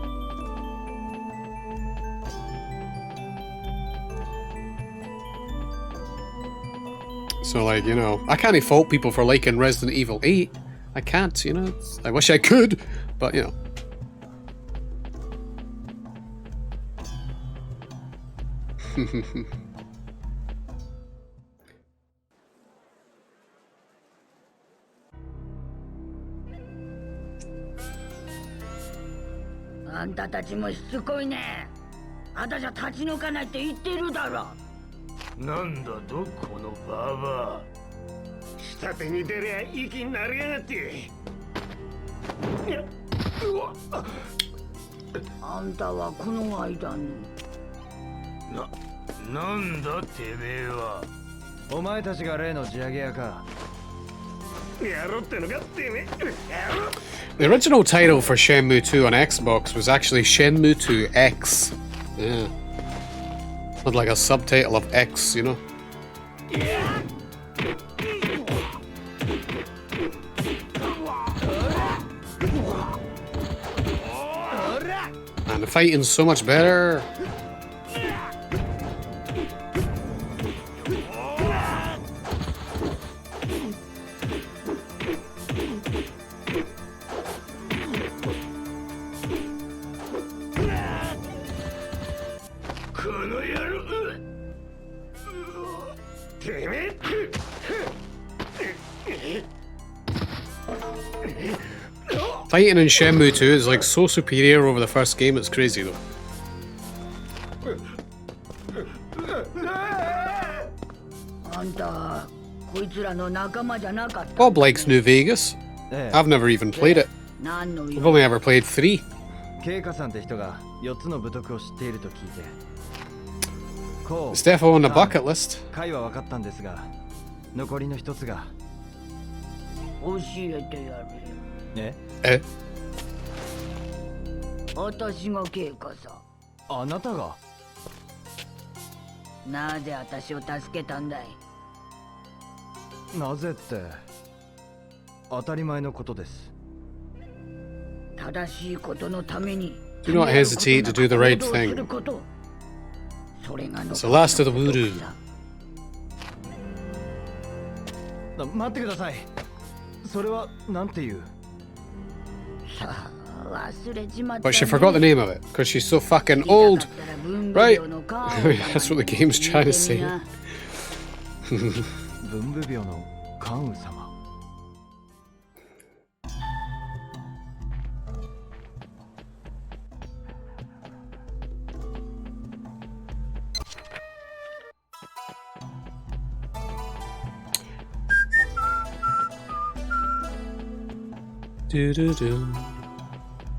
So like, you know, I can't fault people for liking Resident Evil 8. I can't, you know. I wish I could, but you know.あんたたちもしつこいね。あたじゃ立ち退かないって言ってるだろ。なんだとこのババア。下手に出りゃ息になりやがって。うわ。あんたはこの間に。なんだてめえは。お前たちが例の地上げ屋か。やろってのかてめえ。やろ。The original title for Shenmue II on Xbox was actually Shenmue II X. Yeah. Had like a subtitle of X, you know? And the fighting's so much better. Fighting in Shenmue 2 is like so superior over the first game, it's crazy though. Bob likes New Vegas. I've never even played it. I've only ever played 3. It's definitely on the bucket list. え？私が経過さ。あなたが？なぜ私を助けたんだい？なぜって当たり前のことです。正しいことのために。Do not hesitate to do the right thing. It's the last of the voodoo. 待ってください。それはなんていう？ But she forgot the name of it, because she's so fucking old. Right? That's what the game's trying to say. 文武病の関羽様。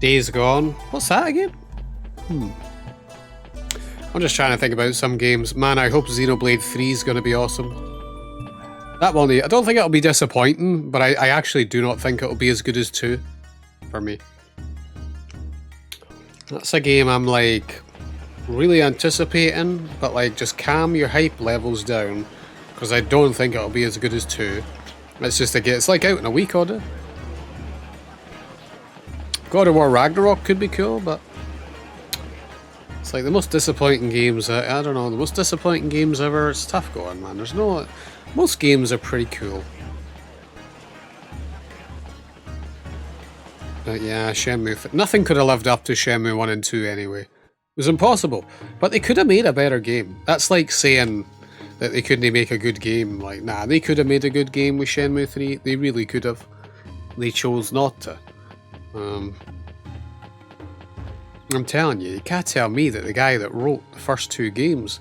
Days Gone. What's that again? I'm just trying to think about some games. Man, I hope Xenoblade 3 is going to be awesome. That one, I don't think it'll be disappointing, but I actually do not think it'll be as good as 2 for me. That's a game I'm like really anticipating, but like just calm your hype levels down because I don't think it'll be as good as 2. It's just it's like out in a week or two. God of War Ragnarok could be cool, but it's like the most disappointing games. I don't know, the most disappointing games ever. It's tough going, man. There's no. Most games are pretty cool. But yeah, Shenmue. Nothing could have lived up to Shenmue 1 and 2 anyway. It was impossible. But they could have made a better game. That's like saying that they couldn't make a good game. Like, nah, they could have made a good game with Shenmue 3. They really could have. They chose not to. I'm telling you, you can't tell me that the guy that wrote the first 2 games,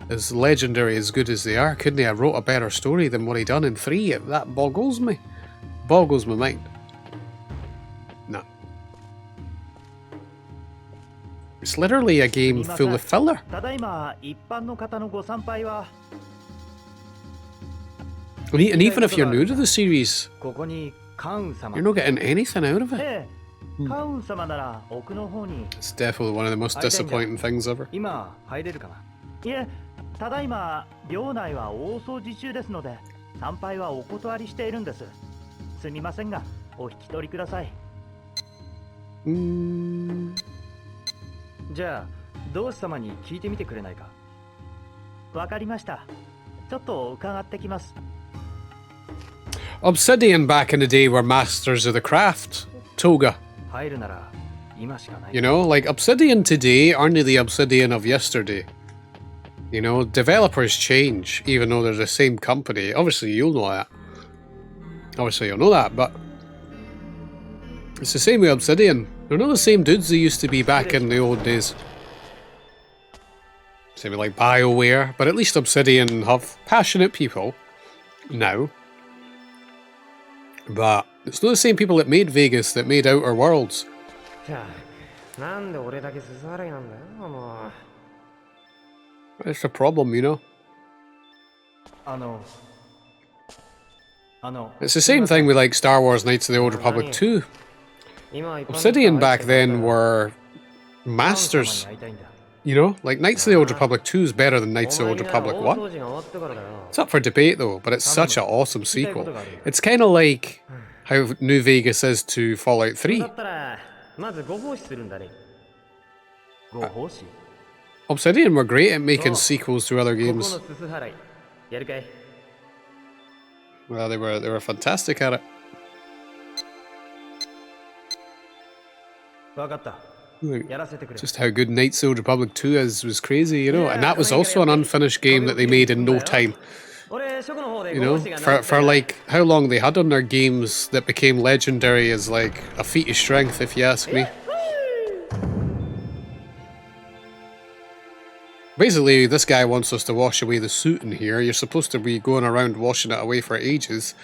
as legendary as good as they are, couldn't he have wrote a better story than what he done in 3? That boggles me. Boggles my mind. No. It's literally a game full of filler. And even if you're new to the series, you're not getting anything out of it. It's definitely one of the most disappointing things ever. いえ、ただいま病内は大掃除中ですので、参拝はお断りしているんです。すみませんが、お引き取りください。じゃあ、同志様に聞いてみてくれないか。わかりました。ちょっと伺ってきます。Obsidian back in the day were masters of the craft. Toga. 入るなら今しかない。You know, like Obsidian today aren't the Obsidian of yesterday. You know, developers change, even though they're the same company. Obviously, you'll know that. Obviously, you'll know that, but it's the same with Obsidian. They're not the same dudes they used to be back in the old days. Same with like BioWare, but at least Obsidian have passionate people now. But it's not the same people that made Vegas that made Outer Worlds. It's a problem, you know? It's the same thing with like Star Wars Knights of the Old Republic 2. Obsidian back then were masters. You know, like Knights of the Old Republic 2 is better than Knights of the Old Republic 1. It's up for debate though, but it's such an awesome sequel. It's kind of like how New Vegas is to Fallout 3. Obsidian were great at making sequels to other games. Well, they were fantastic at it. Just how good Knights of the Old Republic 2 is was crazy, you know, and that was also an unfinished game that they made in no time. You know, for like how long they had on their games that became legendary is like a feat of strength, if you ask me. Basically, this guy wants us to wash away the suit in here. You're supposed to be going around washing it away for ages,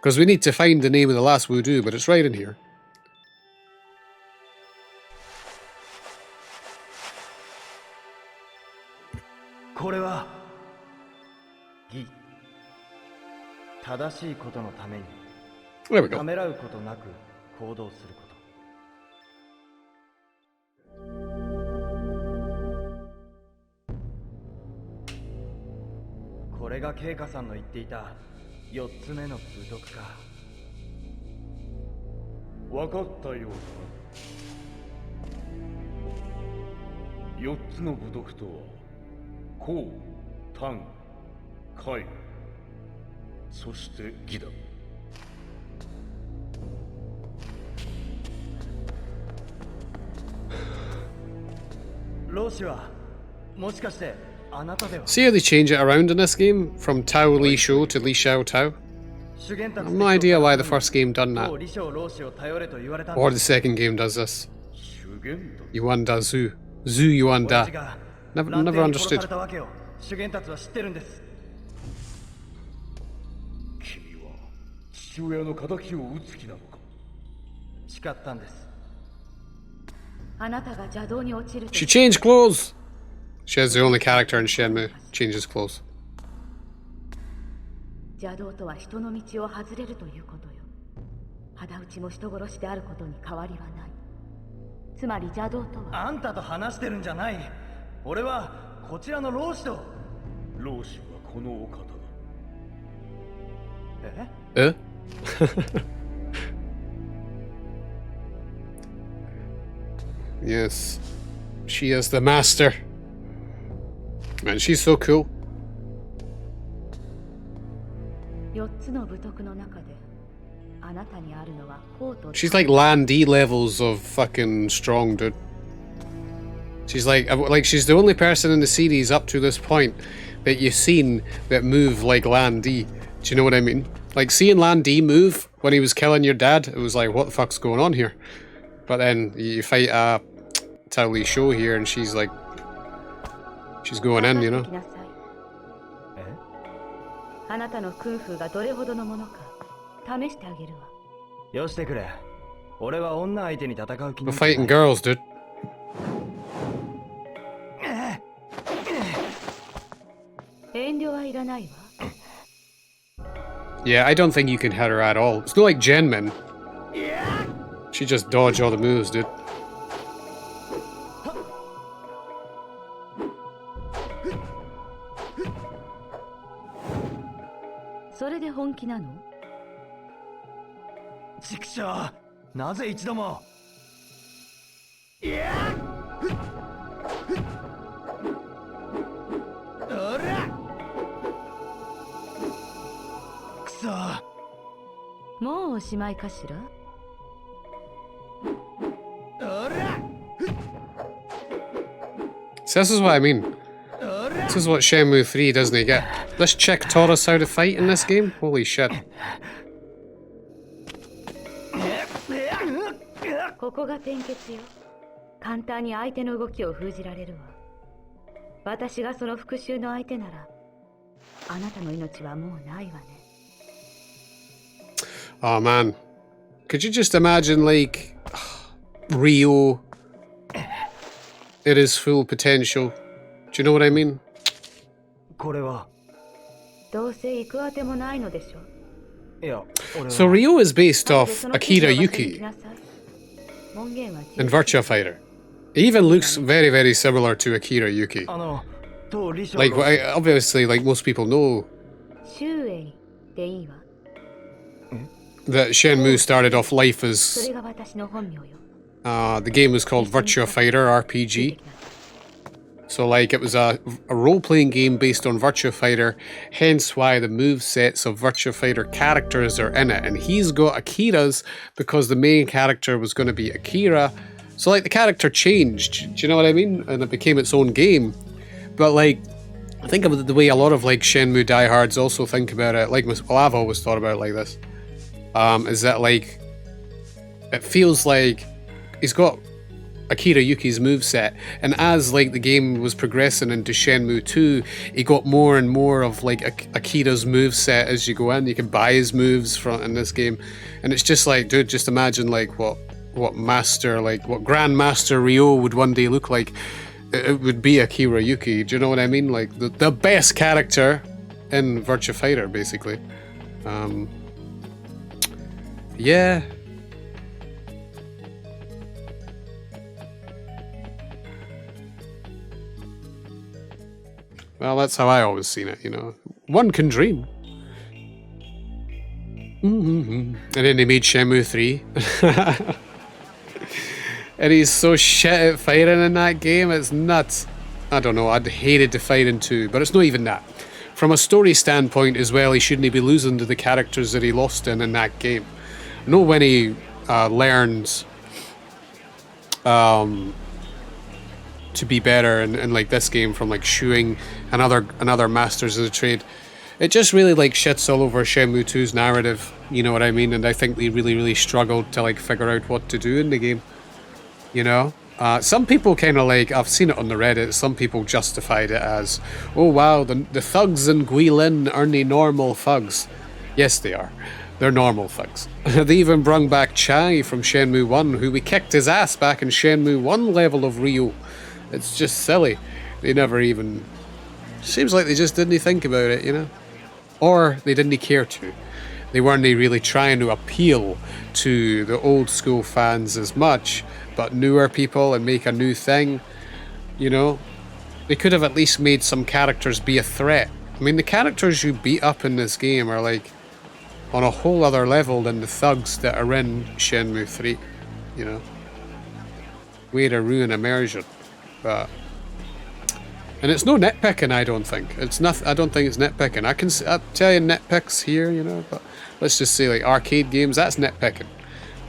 because we need to find the name of the last voodoo, but it's right in here. There we go. See how they change it around in this game? From Tao Li Shou to Li Xiao Tao? I have no idea why the first game done that. Or the second game does this. Yuan da Zhu. Zhu Yuan da. Never understood. 君は父親の仇を討つ気なのか。誓ったんです。あなたが邪道に落ちる。 She changed clothes! She has the only character in Shenmue. Changes clothes. 邪道とは人の道を外れるということよ。仇討ちも人殺しであることに変わりはない。つまり邪道とは。あんたと話してるんじゃない。俺はこちらの老子と。老子はこのお方だ。Eh? Yes. She is the master. Man, she's so cool. 4つの部徳の中であなたにあるのはコート。 She's like Land D levels of fucking strong, dude. She's like she's the only person in the series up to this point that you've seen that move like Land D. Do you know what I mean? Like seeing Land D move when he was killing your dad, it was like, what the fuck's going on here? But then you fight Tao Li Shou here and she's like, she's going in, you know? あなたの空風がどれほどのものか試してあげるわ。よしてくれ。俺は女相手に戦う気に。 We're fighting girls, dude. 遠慮はいらないわ。 Yeah, I don't think you can hit her at all. It's not like Genmin. She just dodged all the moves, dude. それで本気なの？畜生、なぜ一度も。おら。くそ。もうおしまいかしら？ So this is what I mean. This is what Shenmue 3 doesn't get. This chick taught us how to fight in this game? Holy shit. ここが転結よ。簡単に相手の動きを封じられるわ。私がその復讐の相手なら、あなたの命はもうないわね。 Oh man. Could you just imagine, like, Rio at his full potential? Do you know what I mean? これは。どうせ行くあてもないのでしょ。いや、俺は。 So Rio is based off Akira Yuki in Virtua Fighter. He even looks very, very similar to Akira Yuki. Like, obviously, like most people know, 周囲でいいわ。 that Shenmue started off life そ as れが私の本名よ。 the game was called Virtua Fighter RPG. So like it was a role-playing game based on Virtua Fighter, hence why the movesets of Virtua Fighter characters are in it. And he's got Akira's because the main character was going to be Akira. So like the character changed, do you know what I mean? And it became its own game. But like, I think of the way a lot of like Shenmue diehards also think about it, like, well, I've always thought about it like this, is that like, it feels like he's got Akira Yuki's moveset, and as like the game was progressing into Shenmue II, he got more and more of like Akira's moveset as you go in. You can buy his moves from in this game, and it's just like, dude, just imagine like what master, like what Grandmaster Ryo would one day look like. It would be Akira Yuki. Do you know what I mean? Like the best character in Virtua Fighter, basically. Yeah. Well, that's how I always seen it, you know. One can dream. And then they made Shenmue 3. And he's so shit at fighting in that game, it's nuts. I don't know, I'd hated to fight in 2, but it's not even that. From a story standpoint as well, he shouldn't be losing to the characters that he lost in that game. I know when he learns to be better in like this game from like Shuing and other masters of the trade. It just really like shits all over Shenmue 2's narrative, you know what I mean? And I think they really struggled to like figure out what to do in the game, you know? Some people kind of like, I've seen it on the Reddit, some people justified it as, oh wow, the thugs in Guilin are the normal thugs. Yes, they are. They're normal thugs. They even brung back Chai from Shenmue 1, who we kicked his ass back in Shenmue 1 level of Ryo. It's just silly. They never even... Seems like they just didn't think about it, you know? Or they didn't care to. They weren't really trying to appeal to the old school fans as much, but newer people and make a new thing, you know? They could have at least made some characters be a threat. I mean, the characters you beat up in this game are like on a whole other level than the thugs that are in Shenmue 3, you know? Way to ruin immersion. But... And it's no nitpicking, I don't think. It's not. I don't think it's nitpicking. I'll tell you nitpicks here, you know, but let's just say like arcade games, that's nitpicking.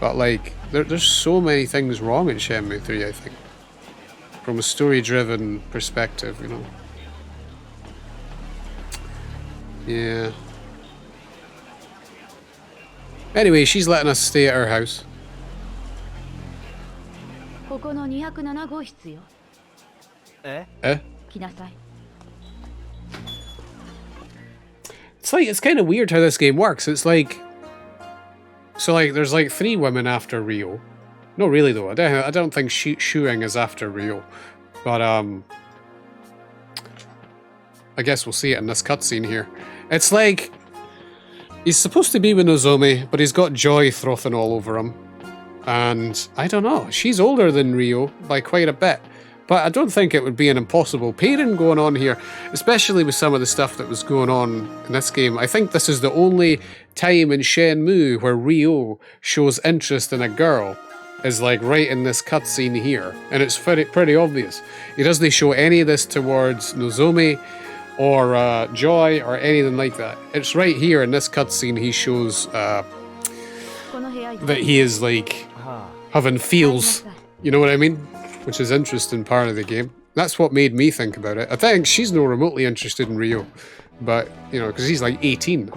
But like, there's so many things wrong in Shenmue 3, I think. From a story-driven perspective, you know. Yeah. Anyway, she's letting us stay at her house. ここの207号室よ。え？ Eh? 来なさい。 It's kind of weird how this game works. It's like... So like, there's like 3 women after Ryo. No, really though. I don't think Shuing is after Ryo. But, I guess we'll see it in this cutscene here. It's like... He's supposed to be with Nozomi, but he's got joy frothing all over him. And, I don't know, she's older than Ryo by quite a bit. But I don't think it would be an impossible pairing going on here, especially with some of the stuff that was going on in this game. I think this is the only time in Shenmue where Ryo shows interest in a girl, is like right in this cutscene here. And it's pretty obvious. He doesn't show any of this towards Nozomi or Joy or anything like that. It's right here in this cutscene he shows that he is like having feels, you know what I mean? Which is interesting part of the game. That's what made me think about it. I think she's no remotely interested in Ryo, but you know, because he's like 18.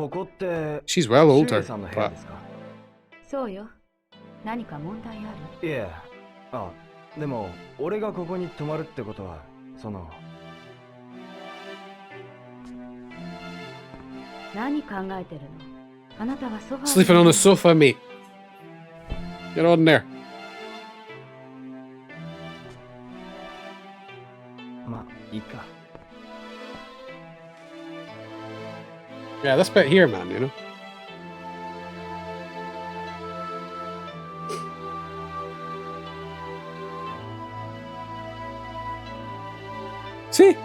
She's well older, but そうよ。何か問題ある？いえ、あ、でも俺がここに泊まるってことは、その。何考えてるの？あなたはソファー。 sleeping on the sofa, mate. Get on there. ま、いいか。 Yeah, this bit here, man, you know? See?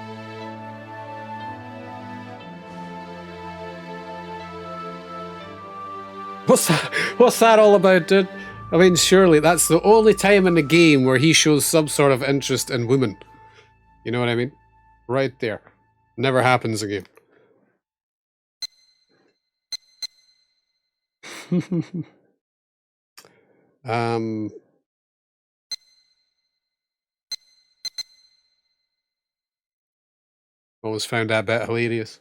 What's that all about, dude? I mean, surely that's the only time in the game where he shows some sort of interest in women. You know what I mean? Right there. Never happens again. Always found that bit hilarious.